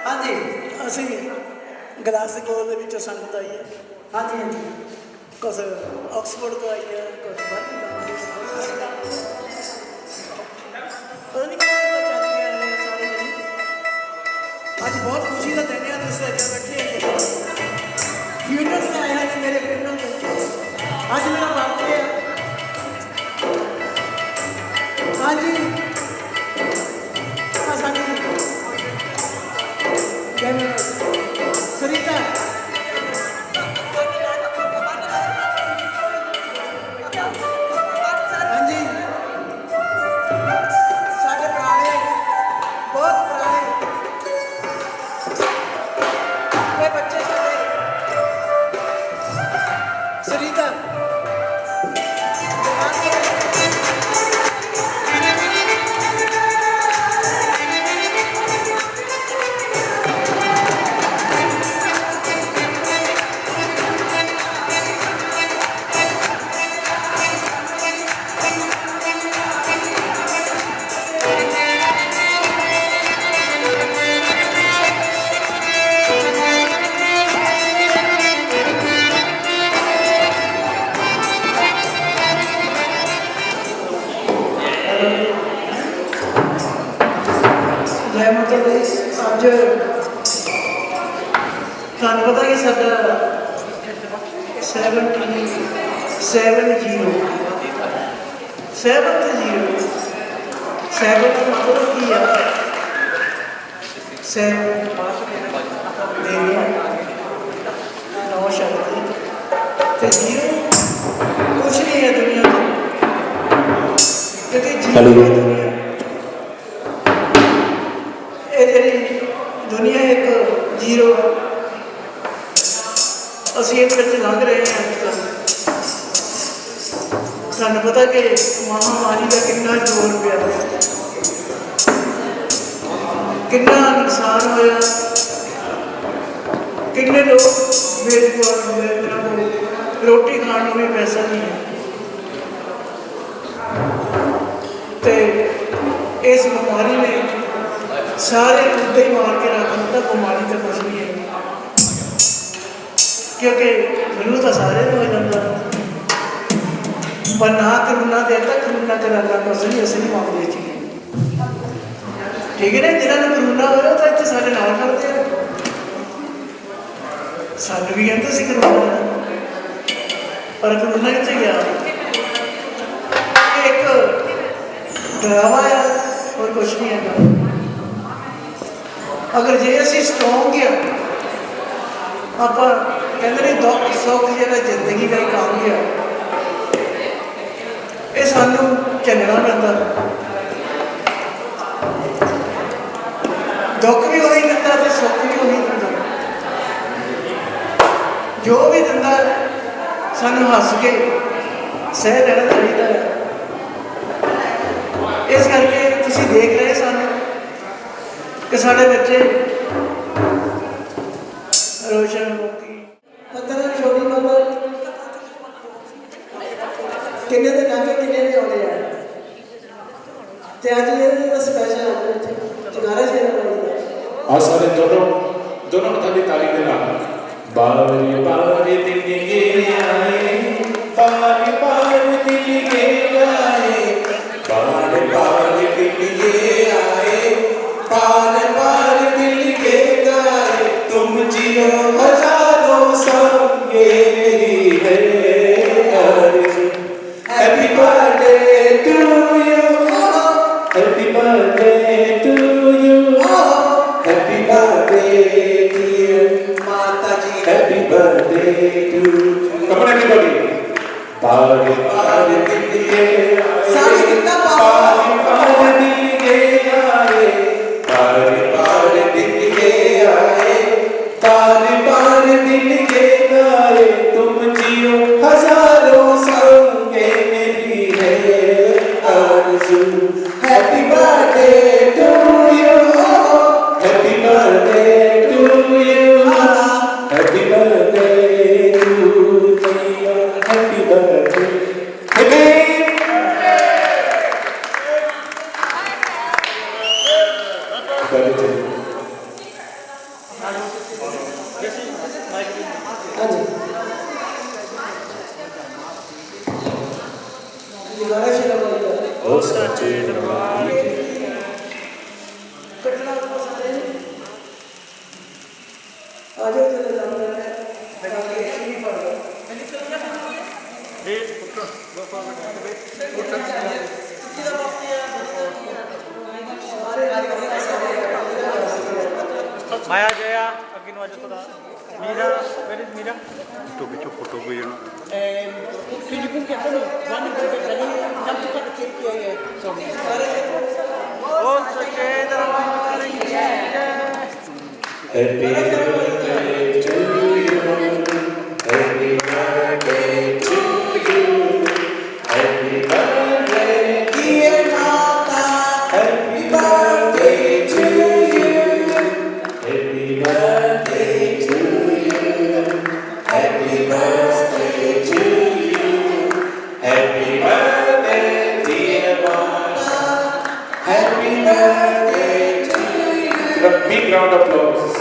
ਹਾਂਜੀ ਅਸੀਂ ਗਲਾਸ ਕੋਲ ਦੇ ਵਿੱਚੋਂ ਸੰਗਤ ਆਈ ਹੈ। ਹਾਂਜੀ ਹਾਂਜੀ ਕੁਛ ਆਕਸਫੋਰਡ ਤੋਂ ਆਈ ਹੈ, ਕੁਛ ਬਾਹਰ ਪਤਾ ਨਹੀਂ ਕਿਹੜਾ ਚੱਲ ਗਿਆ ਹੈ ਸਾਰੇ ਜਣੇ। ਅੱਜ ਬਹੁਤ ਖੁਸ਼ੀ ਦਾ ਦਿਨ ਹੈ, ਤੁਸੀਂ ਅੱਜ ਬੈਠੇ ਹੋ ਫਿਊਨਰਲ ਤੇ ਆਇਆ ਜੀ ਮੇਰੇ ਫਿਊਨਰਲ ਤੇ। ਅੱਜ ਮੇਰਾ ਬਰਥਡੇ ਹੈ। ਹਾਂਜੀ ਆ ਸਾਡੀ ਕੈਮਰਾ ਸਰੀਤਾ ਹਾਂਜੀ ਸਾਡੇ ਪੁਰਾਣੇ ਬਹੁਤ ਪੁਰਾਣੇ ਇਹ ਬੱਚੇ ਸਾਡੇ ਸਰੀਤਾ ਜੈ ਮਾਤਾ ਦੀ। ਅੱਜ ਤੁਹਾਨੂੰ ਪਤਾ ਕਿ ਸਾਡਾ 70 7 ਦਾ ਮਤਲਬ ਕੀ ਆ? 7 ਦੇਵੀਆਂ 9 ਸ਼ਕਤੀ ਤੇ 0 ਕੁਛ ਨਹੀਂ ਹੈ ਦੁਨੀਆ 'ਚ, ਕਿਉਂਕਿ ਜੀਰੋ ਹੈ ਦੁਨੀਆ। ਇਹ ਜਿਹੜੀ ਦੁਨੀਆ ਇੱਕ ਜ਼ੀਰੋ ਹੈ, ਅਸੀਂ ਇਹਦੇ ਵਿੱਚ ਲੰਘ ਰਹੇ ਹਾਂ। ਅੱਜ ਕੱਲ੍ਹ ਤੁਹਾਨੂੰ ਪਤਾ ਕਿ ਮਹਾਮਾਰੀ ਦਾ ਕਿੰਨਾ ਜ਼ੋਰ ਪਿਆ, ਕਿੰਨਾ ਨੁਕਸਾਨ ਹੋਇਆ, ਕਿੰਨੇ ਲੋਕ ਬੇਰੁਜ਼ਗਾਰ ਹੋਏ, ਜਿਹਨਾਂ ਕੋਲ ਰੋਟੀ ਖਾਣ ਨੂੰ ਵੀ ਪੈਸਾ ਨਹੀਂ ਹੈ। ਤੇ ਇਸ ਬਿਮਾਰੀ ਨੇ ਸਾਰੇ ਉੱਦਾਂ ਹੀ ਮਾਰ ਕੇ ਰੱਖ ਦਿੱਤਾ। ਬਿਮਾਰੀ ਤਾਂ ਕੁਛ ਨਹੀਂ ਹੈ, ਕਿਉਂਕਿ ਮੈਨੂੰ ਤਾਂ ਸਾਰੇ ਨੂੰ ਹੋ ਜਾਂਦਾ, ਪਰ ਨਾ ਕਰੋਨਾ ਦੇਤਾ। ਕਰੋਨਾ ਕਰਾਂਗਾ ਕੁਛ ਨਹੀਂ, ਅਸੀਂ ਨਹੀਂ ਮੰਗਦੇ ਜੀ, ਠੀਕ ਹੈ ਨਾ। ਜਿਹਨਾਂ ਨੂੰ ਕਰੋਨਾ ਹੋਇਆ ਤਾਂ ਇੱਥੇ ਸਾਡੇ ਨਾਲ ਕਰਦੇ ਆ, ਸਾਨੂੰ ਵੀ ਕਹਿੰਦੇ ਸੀ ਕਰੋਨਾ, ਪਰ ਕਰੋਨਾ ਕਿੱਥੇ ਗਿਆ? ਇੱਕ ਡਰਾਵਾ ਆ, ਹੋਰ ਕੁਛ ਨਹੀਂ ਹੈਗਾ। अगर जे असी स्ट्रोंग गया आप कहते नहीं दुख सुख जो जिंदगी का ही काम गया, ये सानू झेलना पैंदा। दुख भी वही दिता तो सुख भी वही दिता, जो भी दिता सानू हस के सह लेना चाहिए। इस करके तुसीं देख रहे सानू कि साढ़े बच्चे रोशन लोकी 15 छोटी नंबर किन्ने दिन आगे किन्ने दिन आने हैं ते आज ये स्पेशल जगारा शेर आ सारे दोनों हाथों की ताली दे नाल बारी बारी दिल के आए, बारी बारी दिल के आए, बारी बारी दिल के आए, बार बार दिल के गाए। तुम जियो हजारों संगे नहीं है आरज़ू। Happy birthday to you, happy birthday to you, happy birthday dear माता जी, हैप्पी बर्थडे टू। कपड़े की बॉडी बार बार दिल के सारे कितना बार बार दिल के आए, बार बार दिल के आए, बार बार दिल के आए। तुम जियो हजारों संगे मेरी है आरज़ू। Happy birthday to you, happy birthday to you, happy birthday to you, happy birthday. ओ सच्चे दरबार की माया जया अग्नि वाजो थोड़ा मीरा वेर इज मीरा तो पिछो फोटो कोई ना ओ सच्चे दरबार की जय। Happy birthday to you. Happy birthday to you. Happy birthday, dear Mata. Happy birthday to you. Happy birthday to you. Happy birthday to you. Happy birthday, dear Mata. Happy birthday to you. A big round of applause.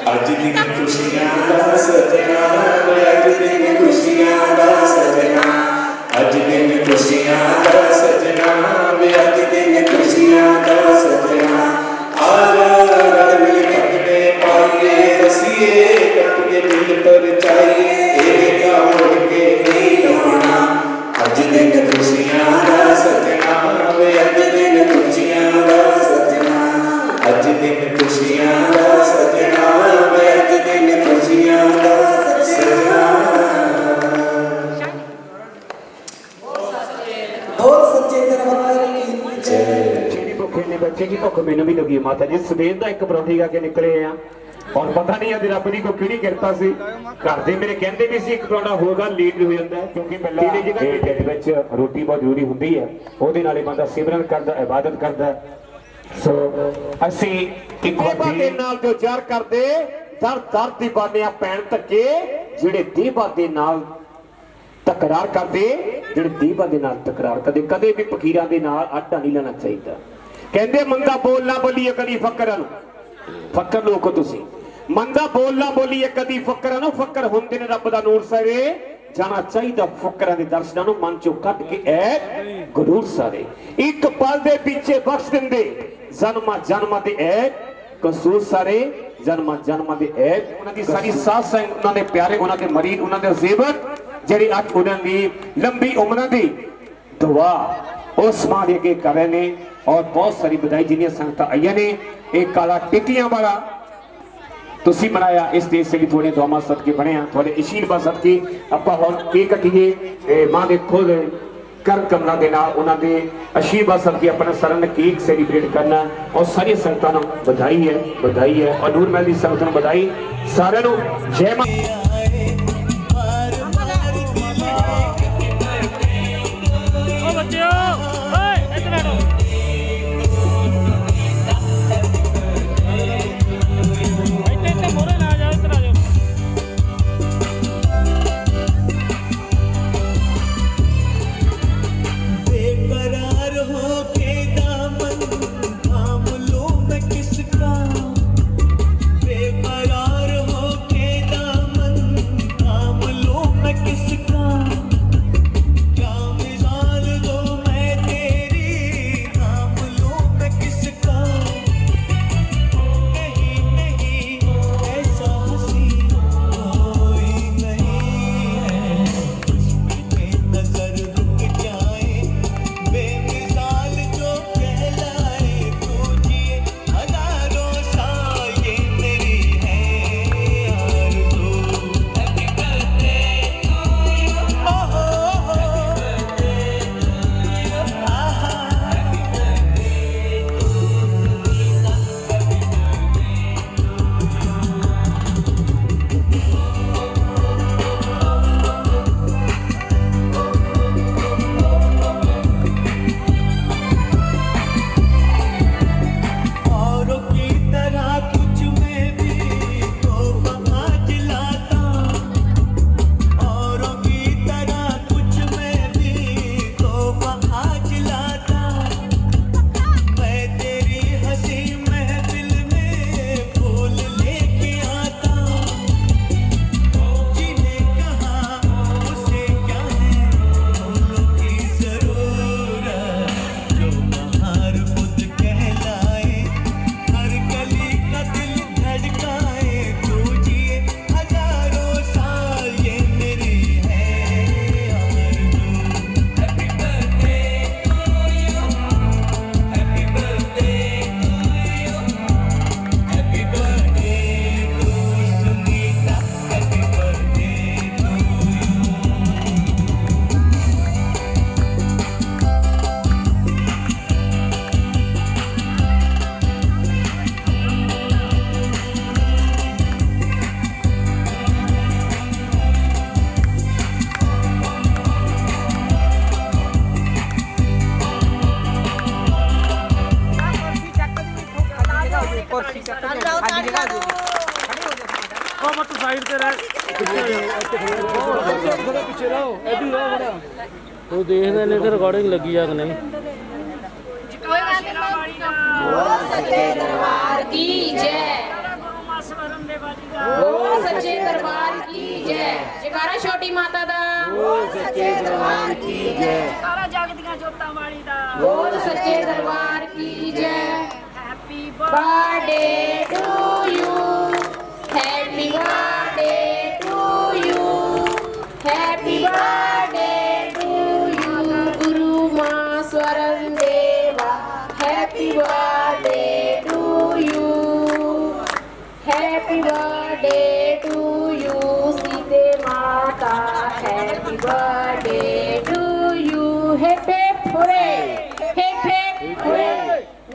आज दिन खुशियां दा सजना, आज दिन खुशियां दा सजना, आज दिन खुशियां दा सजना, आज दिन खुशियां दा सजना। आज रल मिल कपड़े पाइए, रसिए कपड़े दिल पर चाहिए, एक मुड़ के नहीं लौटना। आज दिन खुशियां दा सजना, आज दिन खुशियां दा सजना, आज दिन खुशियां दा सजना, आज दिन खुशियां दा सजना। बोल सच्चे दरबार की जय। ਜਿਹੜੀ ਭੁੱਖੇ ਨੇ ਬੱਚੇ ਦੀ ਭੁੱਖ ਮੈਨੂੰ ਵੀ ਲੱਗੀ ਮਾਤਾ ਜੀ ਸਵੇਰ ਦਾ ਇੱਕ ਪਰੌਂਠੀ ਖਾ ਕੇ ਨਿਕਲੇ ਆ ਔਰ ਪਤਾ ਨਹੀਂ ਅੱਜ ਰੱਬ ਦੀ ਕੋਈ ਕਿਹੜੀ ਕਿਰਪਾ ਸੀ ਘਰ ਦੇ ਮੇਰੇ ਕਹਿੰਦੇ ਵੀ ਸੀ ਇੱਕ ਪਰੌਂਠਾ ਹੋਗਾ ਲੇਟ ਹੋ ਜਾਂਦਾ ਹੈ ਕਿਉਂਕਿ ਪਹਿਲਾਂ ਇਹ ਢਿੱਡ ਵਿੱਚ ਰੋਟੀ ਬਹੁਤ ਜ਼ਰੂਰੀ ਹੁੰਦੀ ਹੈ ਉਹਦੇ ਨਾਲ ਹੀ ਬੰਦਾ ਸਿਮਰਨ ਕਰਦਾ ਇਬਾਦਤ ਕਰਦਾ ਸੋ ਅਸੀਂ ਇੱਕ ਬਾਦੇ ਨਾਲ ਜੋ ਚਾਰ ਕਰਦੇ ਦਰ ਦਰ ਦੀ ਬਾਨਿਆ ਪੈਣ ਧੱਕੇ ਜਿਹੜੇ ਦੀਵਾ ਦੇ ਨਾਲ ਤਕਰਾਰ ਕਰਦੇ ਜਿਹੜੇ ਦੀਵਾ ਦੇ ਨਾਲ ਤਕਰਾਰ ਕਰਦੇ ਕਦੇ ਵੀ ਫਕੀਰਾਂ ਦੇ ਨਾਲ ਆਟਾ ਨਹੀਂ ਲੈਣਾ ਚਾਹੀਦਾ ਕਹਿੰਦੇ ਮੰਦਾ ਬੋਲ ਨਾ ਬੋਲੀਏ ਕਦੀ ਫਕਰਾਂ ਨੂੰ ਫਕਰ ਲੋਕੋ ਤੁਸੀਂ ਮੰਦਾ ਬੋਲ ਨਾ ਬੋਲੀਏ ਕਦੀ ਫਕਰਾਂ ਨੂੰ ਫਕਰ ਹੁੰਦੇ ਨੇ ਰੱਬ ਦਾ ਨੂਰ ਸਾਰੇ ਜਾਣਾ ਚਾਹੀਦਾ ਫਕਰਾਂ ਦੇ ਦਰਸ਼ਨਾਂ ਨੂੰ ਮਨ ਚੋਂ ਕੱਢ ਕੇ ਐ ਗਰੂਰ ਸਾਰੇ ਇੱਕ ਪਲ ਦੇ ਪਿੱਛੇ ਬਖਸ਼ ਦਿੰਦੇ ਜਨਮਾਂ ਜਨਮਾਂ ਦੇ ਐ ਕਸੂਰ ਸਾਰੇ ਜਨਮਾਂ ਜਨਮਾਂ ਦੇ ਐ ਉਹਨਾਂ ਦੀ ਸਾਰੀ ਸਾਥ ਸੰਗ ਉਹਨਾਂ ਦੇ ਪਿਆਰੇ ਉਹਨਾਂ ਦੇ ਮਰੀਦ ਉਹਨਾਂ ਦੇ ਜ਼ੇਵਰ ਜਿਹੜੀ ਅੱਜ ਉਹਨਾਂ ਦੀ ਲੰਬੀ ਉਮਰਾਂ ਦੀ ਦੁਆ ਉਸ ਮਾਂ ਦੇ ਅੱਗੇ ਕਰ ਰਹੇ ਨੇ और बहुत सारी बधाई जिन्हें संगतां आईयां ने एक काला टिक्कियां वाला तुसी बनाया इस देश से भी थोड़े दुआवां सदके बने थोड़े आशीर्वाद सदके आपां हुण केक कटीए मां दे खुद कर कमला दे नाल उन्हां दे आशीर्वाद सदके अपना सरन केक सेलिब्रेट करना और सारी संगतां नूं बधाई है और नूर महल दी संगत नूं बधाई सारिआं नूं जय मां ओ बच्चों ओए ਪਿੱਛੇ ਰਹੋ ਇੱਧਰ ਰਹੋ ਬੜਾ ਉਹ ਦੇਖਦੇ ਨੇ ਤੇ ਰਿਕਾਰਡਿੰਗ ਲੱਗੀ ਆ ਕਿ ਨਹੀਂ। सच्चे दरबार की जय, बोल सच्चे दरबार की जय। जयकारा छोटी माता दा, बोल सच्चे दरबार की जय। ਸਾਰਾ ਜਗਦੀਆਂ ਜੋਤਾਂ ਵਾਲੀ ਦਾ बोल सच्चे दरबार की जय। Happy birthday to you, happy birthday to you, happy birthday to you. गुरु मां Swaran Deva, happy birthday to you, happy birthday to you. सीते माता, happy birthday to you. Hip hip hurray, hip hip hurray.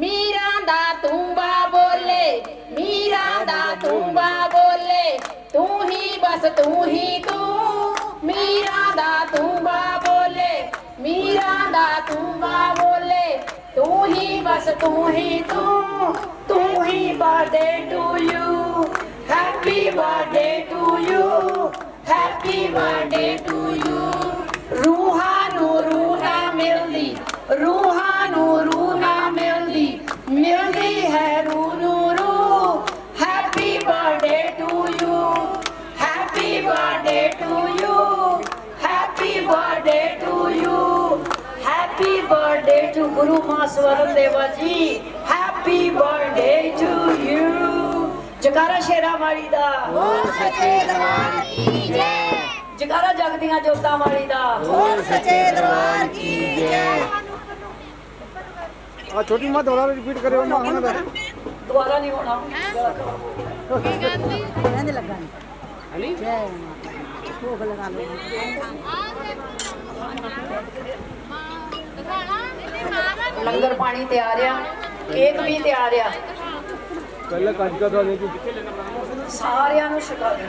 Meera दा तूंबा बोले, मीरा दा तूंबा बोले, तू ही बस तू ही तू। मीरा दा तूंबा बोले, मीरा दा तूंबा बोले, तू ही बस तू ही तू। तू ही birthday to you, happy birthday to you, happy birthday to you. रूहा नू रूहा मिलदी, रूहा नू रूहा मिलदी, मिलदी है रू नू रू। Happy birthday to you, happy birthday to you, happy birthday to you, happy birthday to गुरु मां Swaran Deva ji. Happy birthday to you. जयकारा शेरा वाली दा, बोल सच्चे दरबार की जय। जयकारा जगदियां जोतां वाली दा, बोल सच्चे दरबार की जय। आ छोटी मां दोबारा रिपीट करियो ना होना दा दोबारा नहीं होना। लंगर पानी तैयार आ, केक भी तैयार आ। पहले काज का था देखो सारिਆਂ ਨੂੰ ਛਕਾ ਦੇ।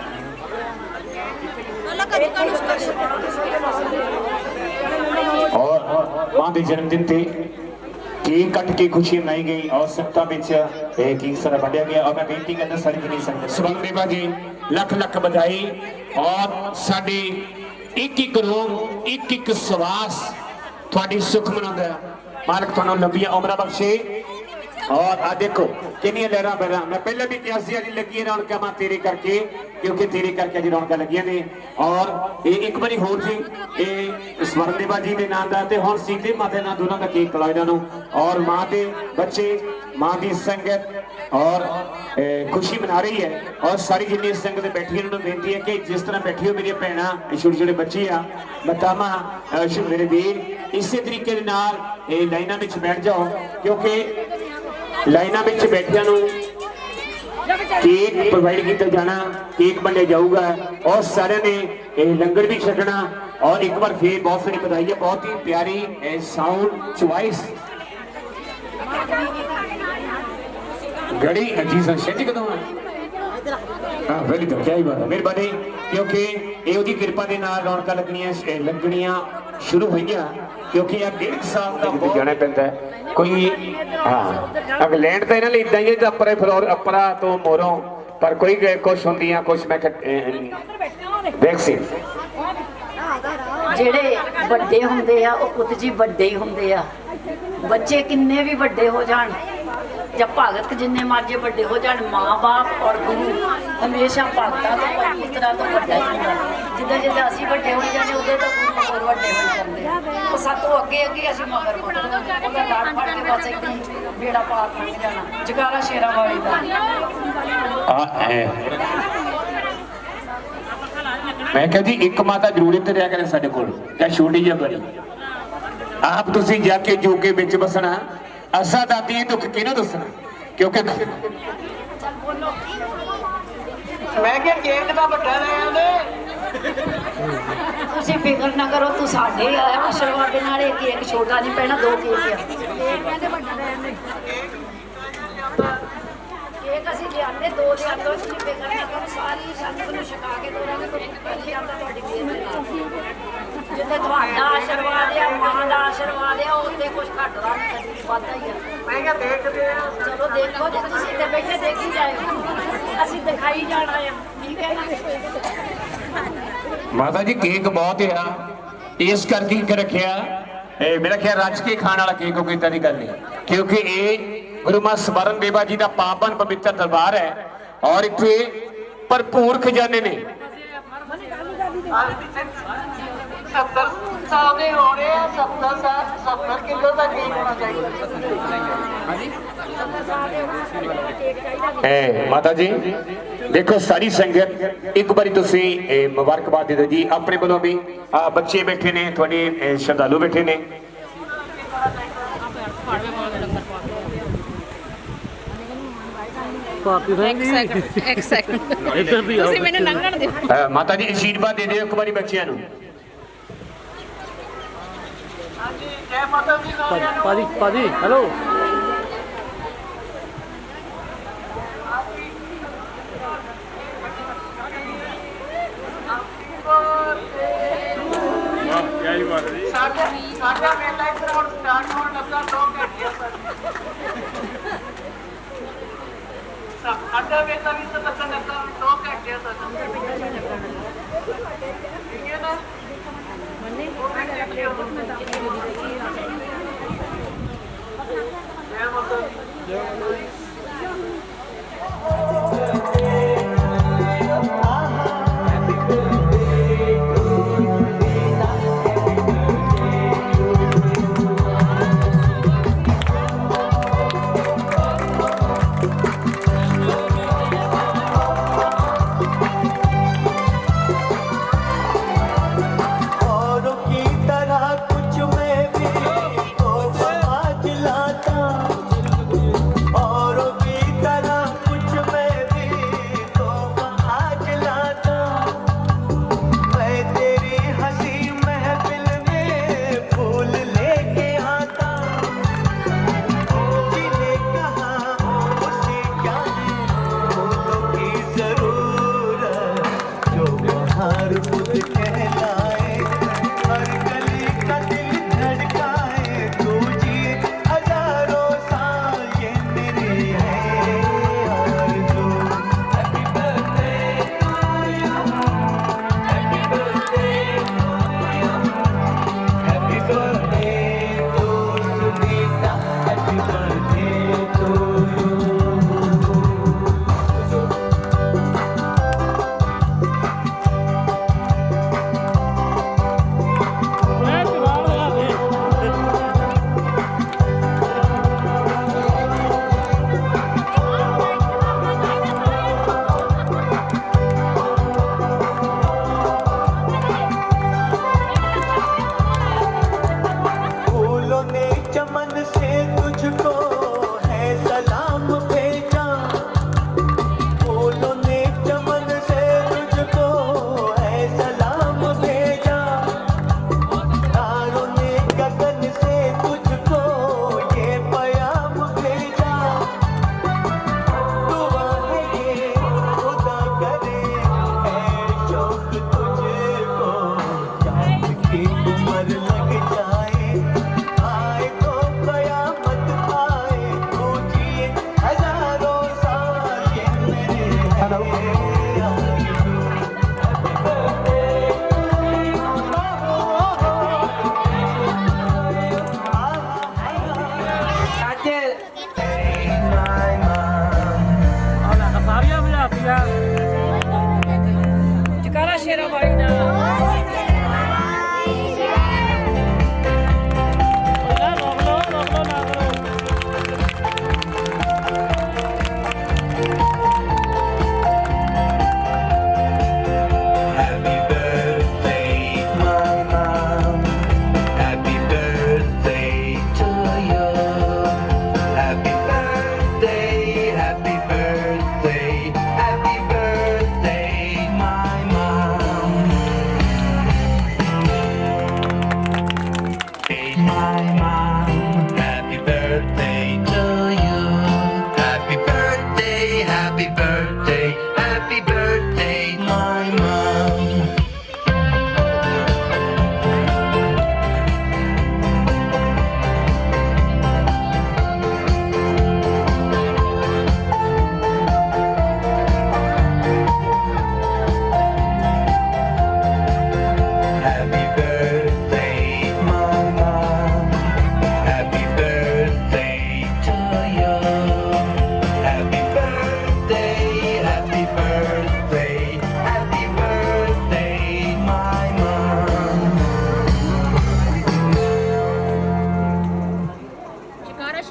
और मां के जन्मदिन ते केक कट के खुशी मनाई गई और संगतां विच केक सारा वंडिया गया। और मैं बेनती करना सारी जिन्नी संगत स्वर्ण देवा जी लख लख बधाई। और साडी एक रोग एक सवास थोड़ी सुख मनांदा मालक तुहानू लंबियां उमरां बख्शे। और आ देखो कितनी लहरा बहरा। मैं पहले भी कहा सी अज लगी रौनक मां तेरे करके, क्योंकि तेरे करके अज रौनक लगियां ने। और ये एक बारी होर जी ये स्वर्ण देवा जी के नाम का हुण सीते माता नाम दोनों का केक खिलाओ इन्हों। और माँ के बच्चे माँ की संगत और खुशी मना रही है। और सारी जिन्नी संगत बैठी है उन्होंने बेनती है कि जिस तरह बैठी हो मेरी भैन छोटे छोटे बच्चे आ बतावा मेरे वीर इस तरीके के नाल लाइना में बैठ जाओ, क्योंकि लाइना में बैठिया केक प्रोवाइड किया जाना, केक वंडिया जाऊगा और सारे ने लंगर भी छकना। और एक बार फिर बहुत सारी बधाई है। बहुत ही प्यारी साउंड चॉइस घड़ी जी सर जी कदों हाँ वेरी गुड क्या ही बात है मेहरबानी, क्योंकि ये उसकी कृपा के नाल रौनक लगनियां शुरू हुई, क्योंकि यह 1.5 साल का जाना पैंदा है। कोई हाँ इंग्लैंड तो इन्होंने इदा ही है अपरे फ्लोर अपरा तो मोरों पर कोई कुछ होंदियां कुछ मैं देख सी ਜਿਹੜੇ ਵੱਡੇ ਹੁੰਦੇ ਆ ਉਹ ਪੁੱਤ ਜੀ ਵੱਡੇ ਹੀ ਹੁੰਦੇ ਆ। ਬੱਚੇ ਕਿੰਨੇ ਵੀ ਵੱਡੇ ਹੋ ਜਾਣ ਜਾਂ ਭਗਤ ਜਿੰਨੇ ਮਰਜ਼ੀ ਵੱਡੇ ਹੋ ਜਾਣ, ਮਾਂ-ਬਾਪ ਔਰ ਗੁਰੂ ਹਮੇਸ਼ਾ ਭਗਤਾਂ ਤੋਂ ਪੁੱਤਰਾਂ ਤੋਂ ਵੱਡਾ ਹੀ ਹੁੰਦਾ। ਜਿੱਦਾਂ ਜਿੱਦਾਂ ਅਸੀਂ ਵੱਡੇ ਹੋ ਜਾਂਦੇ ਉਦੋਂ ਤਾਂ ਗੁਰੂ ਹੋਰ ਵੱਡੇ ਹੋ ਜਾਂਦੇ ਆ। ਉਹ ਸਾਤੋਂ ਅੱਗੇ ਅੱਗੇ ਅਸੀਂ ਮਗਰ ਮਗਰ ਉਹਦਾ ਲਾੜ ਫੜ ਕੇ ਬਸ ਇੱਦਾਂ ਹੀ ਬੇੜਾ ਪਾਰ ਲੰਘ ਜਾਣਾ। ਜਗਾਰਾ ਸ਼ੇਰਾਂ ਵਾਲੀ ਦਾ मैं कहा जी एक माता जरूर इत्थे रहा करे साडे कोल चाहे छोटी या बड़ी। आप तुसीं जाके जोगे विच बसना, असा दादी दुख किहनूं दसना, क्योंकि मैं क्या केक दा ਵੱਡਾ ਲੈ ਆਂਦੇ। ਤੁਸੀਂ ਫਿਕਰ ਨਾ ਕਰੋ, ਤੂੰ ਸਾਡੇ ਆਸ਼ੀਰਵਾਦ ਦੇ ਨਾਲ ਇਹ ਕੇਕ ਛੋਟਾ ਨਹੀਂ ਪੈਣਾ, 2 ਕੇਕ ਆ। ਕਹਿੰਦੇ ਵੱਡਾ ਲੈ ਆਂਦੇ ਕੇਕ ਅਸੀਂ ਲਿਆਂਦੇ 2 ਲਿਆਂਦੇ। ਤੁਸੀਂ ਫਿਕਰ ਨਾ ਕਰੋ, ਸਾਰੀ ਸੰਗਤ ਨੂੰ ਛਕਾ ਕੇ ਦੋਰਾਂਗੇ। ਪਹਿਲੀ ਆਂਦਾ ਤੁਹਾਡੀ ਮਿਹਰ ਦੇ ਨਾਲ ਜਿੱਥੇ ਤੁਹਾਡਾ ਆਸ਼ੀਰਵਾਦ ਆ, ਮਾਂ ਦਾ ਆਸ਼ੀਰਵਾਦ ਆ, ਉੱਥੇ ਕੁਝ ਘਟਦਾ ਨਹੀਂ, ਕਦੀ ਵਾਧਾ ਹੀ ਆ। ਮੈਂ ਕਿਹਾ ਦੇਖਦੇ ਆ, ਚਲੋ ਦੇਖੋ ਜੇ ਤੁਸੀਂ ਇੱਥੇ ਬੈਠੇ ਦੇਖੀ ਜਾਇਓ, ਅਸੀਂ ਦਿਖਾਈ ਜਾਣਾ ਆ। ਠੀਕ ਹੈ ਨਾ। माता जी केक बहुत है इस करके एक रखिया मेरा ख्याल रज के खाने वाला केक कोई इदां दी गल नहीं क्योंकि ये गुरु मां स्वर्ण देवा जी का पावन पवित्र दरबार है और इत्थे भरपूर खजाने ने। माता जी देखो सारी संगत एक बारी तुसी मुबारकबाद दे दो जी अपने वालों भी बच्चे बैठे ने थोड़े श्रद्धालु बैठे ने माता जी आशीर्वाद दे दियो एक बारी बच्चियां नूं। पाजी हेलो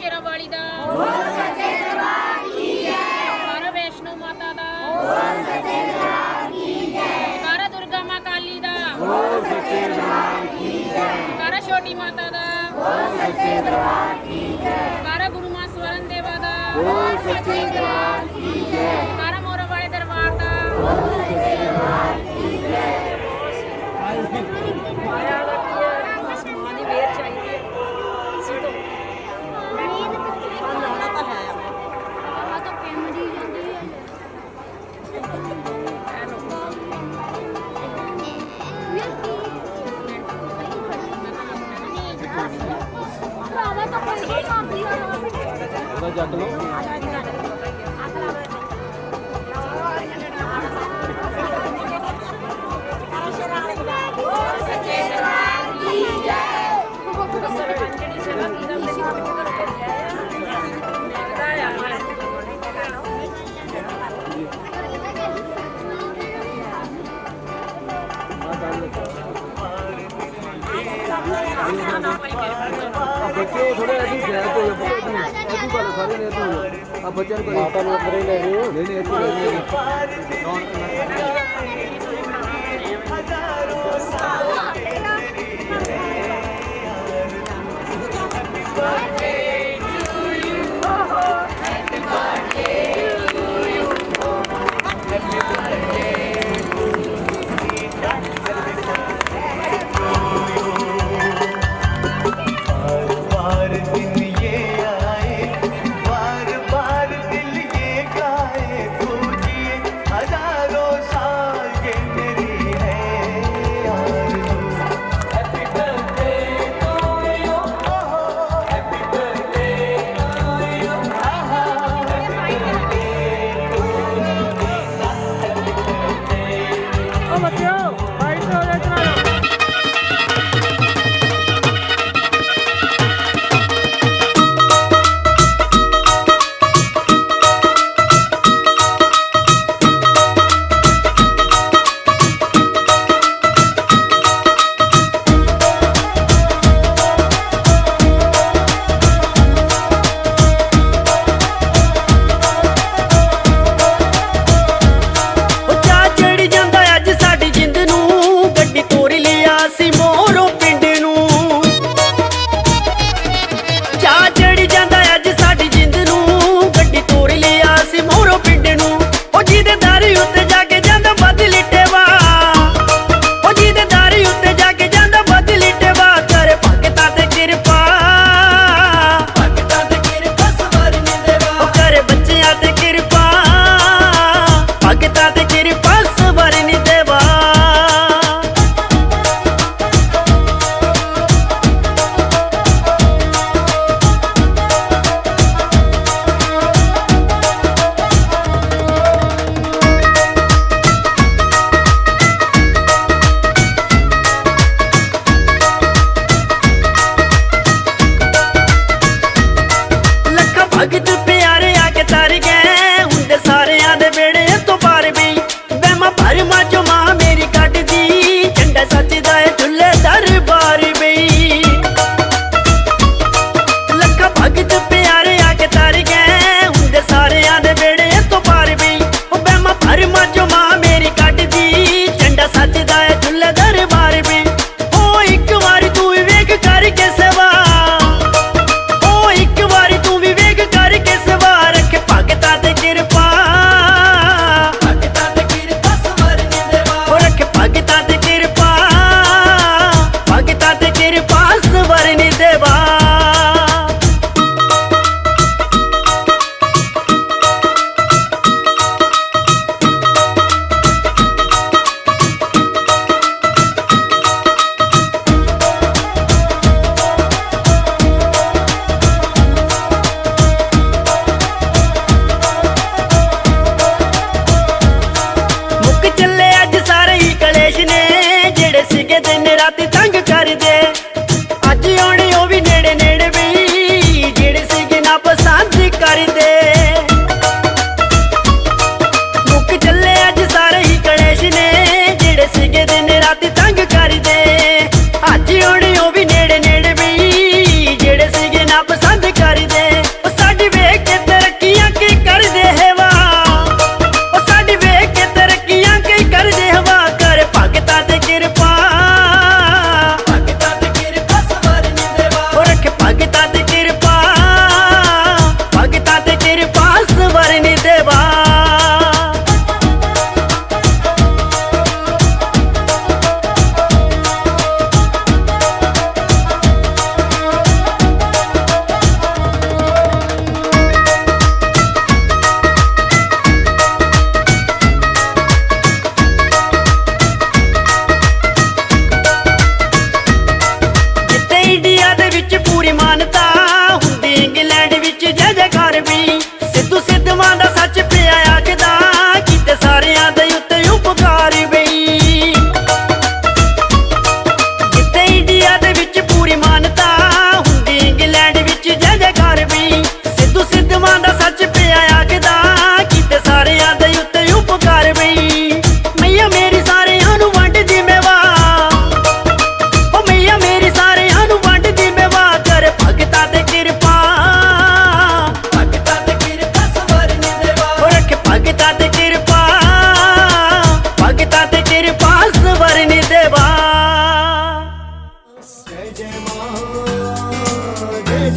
शेरा वाली दा बोल सच्चे दरबार की जय कारा वैष्णो माता दा बोल सच्चे दरबार की जय कारा दुर्गा मां काली दा बोल सच्चे दरबार की जय कारा छोटी माता दा बोल सच्चे दरबार की जय कारा गुरु मां स्वर्ण देवा दा बोल सच्चे दरबार की जय कारा मोरा वाले दरबार दा बोल सच्चे दरबार की जय माया का की है आसमान की मेहर चाहिए इसी तो लाना तो है ਆ ਤਾਂ ਕੈਮਰੀ ਜਾਂਦੀ ਹੈ ਭਰਾਵਾ ਤਾਂ ਕੋਈ ਕਾਮਦੀ ਆ ਉਹਦਾ ਜੱਗ ਲਓ ਬੱਚੇ ਥੋੜੇ ਅਸੀਂ ਸ਼ਹਿਰ ਤੋਂ ਇਹ ਗੱਲ ਸਾਰੇ ਨੇ ਤੋਂ ਆ ਬੱਚਿਆਂ ਨੂੰ ਮਾਤਾ ਨੂੰ ਅੰਦਰ ਹੀ ਲੈ ਗਏ ਨਹੀਂ ਨਹੀਂ ਇੱਥੇ ਕਰਕੇ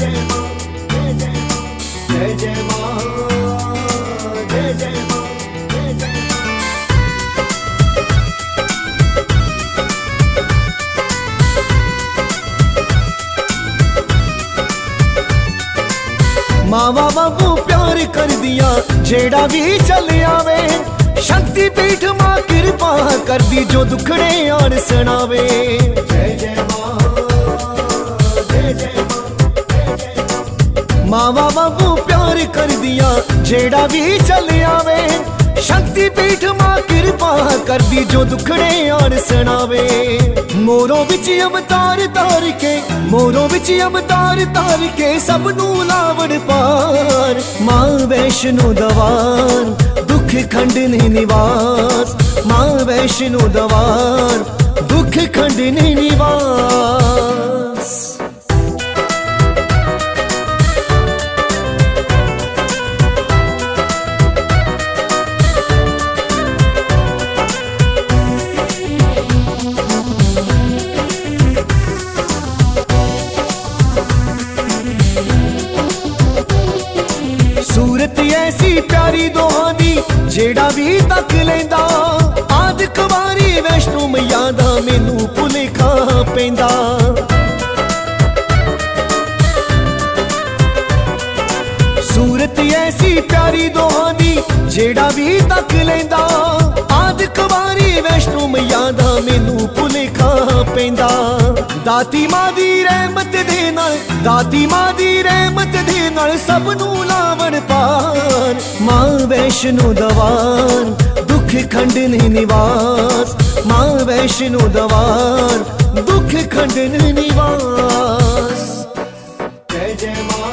जय माँ जय जय माँ जय जय माँ जय जय माँ जय जय मावा बाबू प्यार कर दिया जेड़ा भी चल आवे शक्ति पीठ मां कृपा कर दी जो दुखड़े और सुनावे जय जय मां जय जय मां मावा बाबू प्यार कर दिया जेड़ा भी चल आवे शक्ति पीठ मां कृपा कर दी जो दुखड़े और सुनावे मोरों विच अवतार तार के मोरों विच अवतार तार के सब नू लावण पार मां वैष्णो दवार दुख खंडनी निवास मां वैष्णो दवार दुख खंडनी निवास सूरत ऐसी प्यारी दोहां दी जेड़ा भी तक लेंदा आद कुवारी वैष्णो मैया दा मैनू भुलेखा पैंदा सूरत ऐसी प्यारी दोहां दी जेड़ा भी तक लेंदा आद कुवारी वैष्णो मैया दा मैनू भुलेखा पैंदा दाती मां दी रहमत दे नाल दाती मां दी रहमत दे नाल सब नू लावण पार मां वैष्णो दवार दुख खंडनी निवास मां वैष्णो दवार दुख खंडनी निवास जय जय मां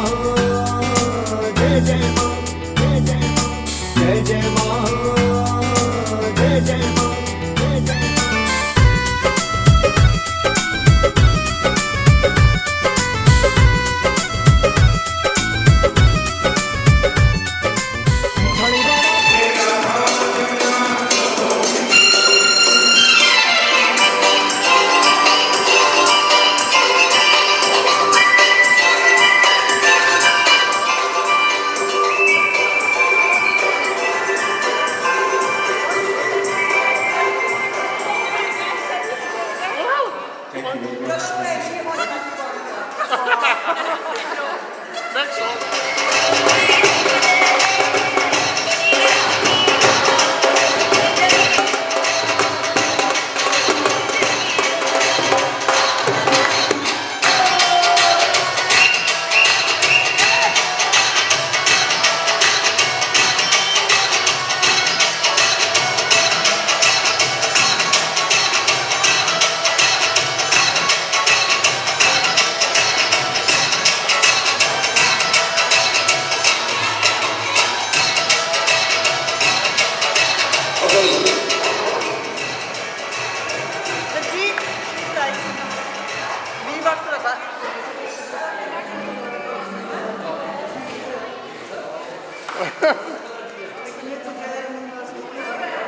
जय जय मां जय जय मां जय जय मां जय जय मां जय जय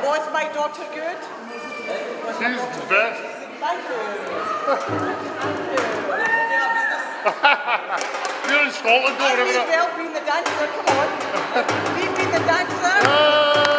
Was my daughter good? She's the best. Thank you. You're in Scotland or whatever. Well, being the dancer, come on. Leave me the dancer.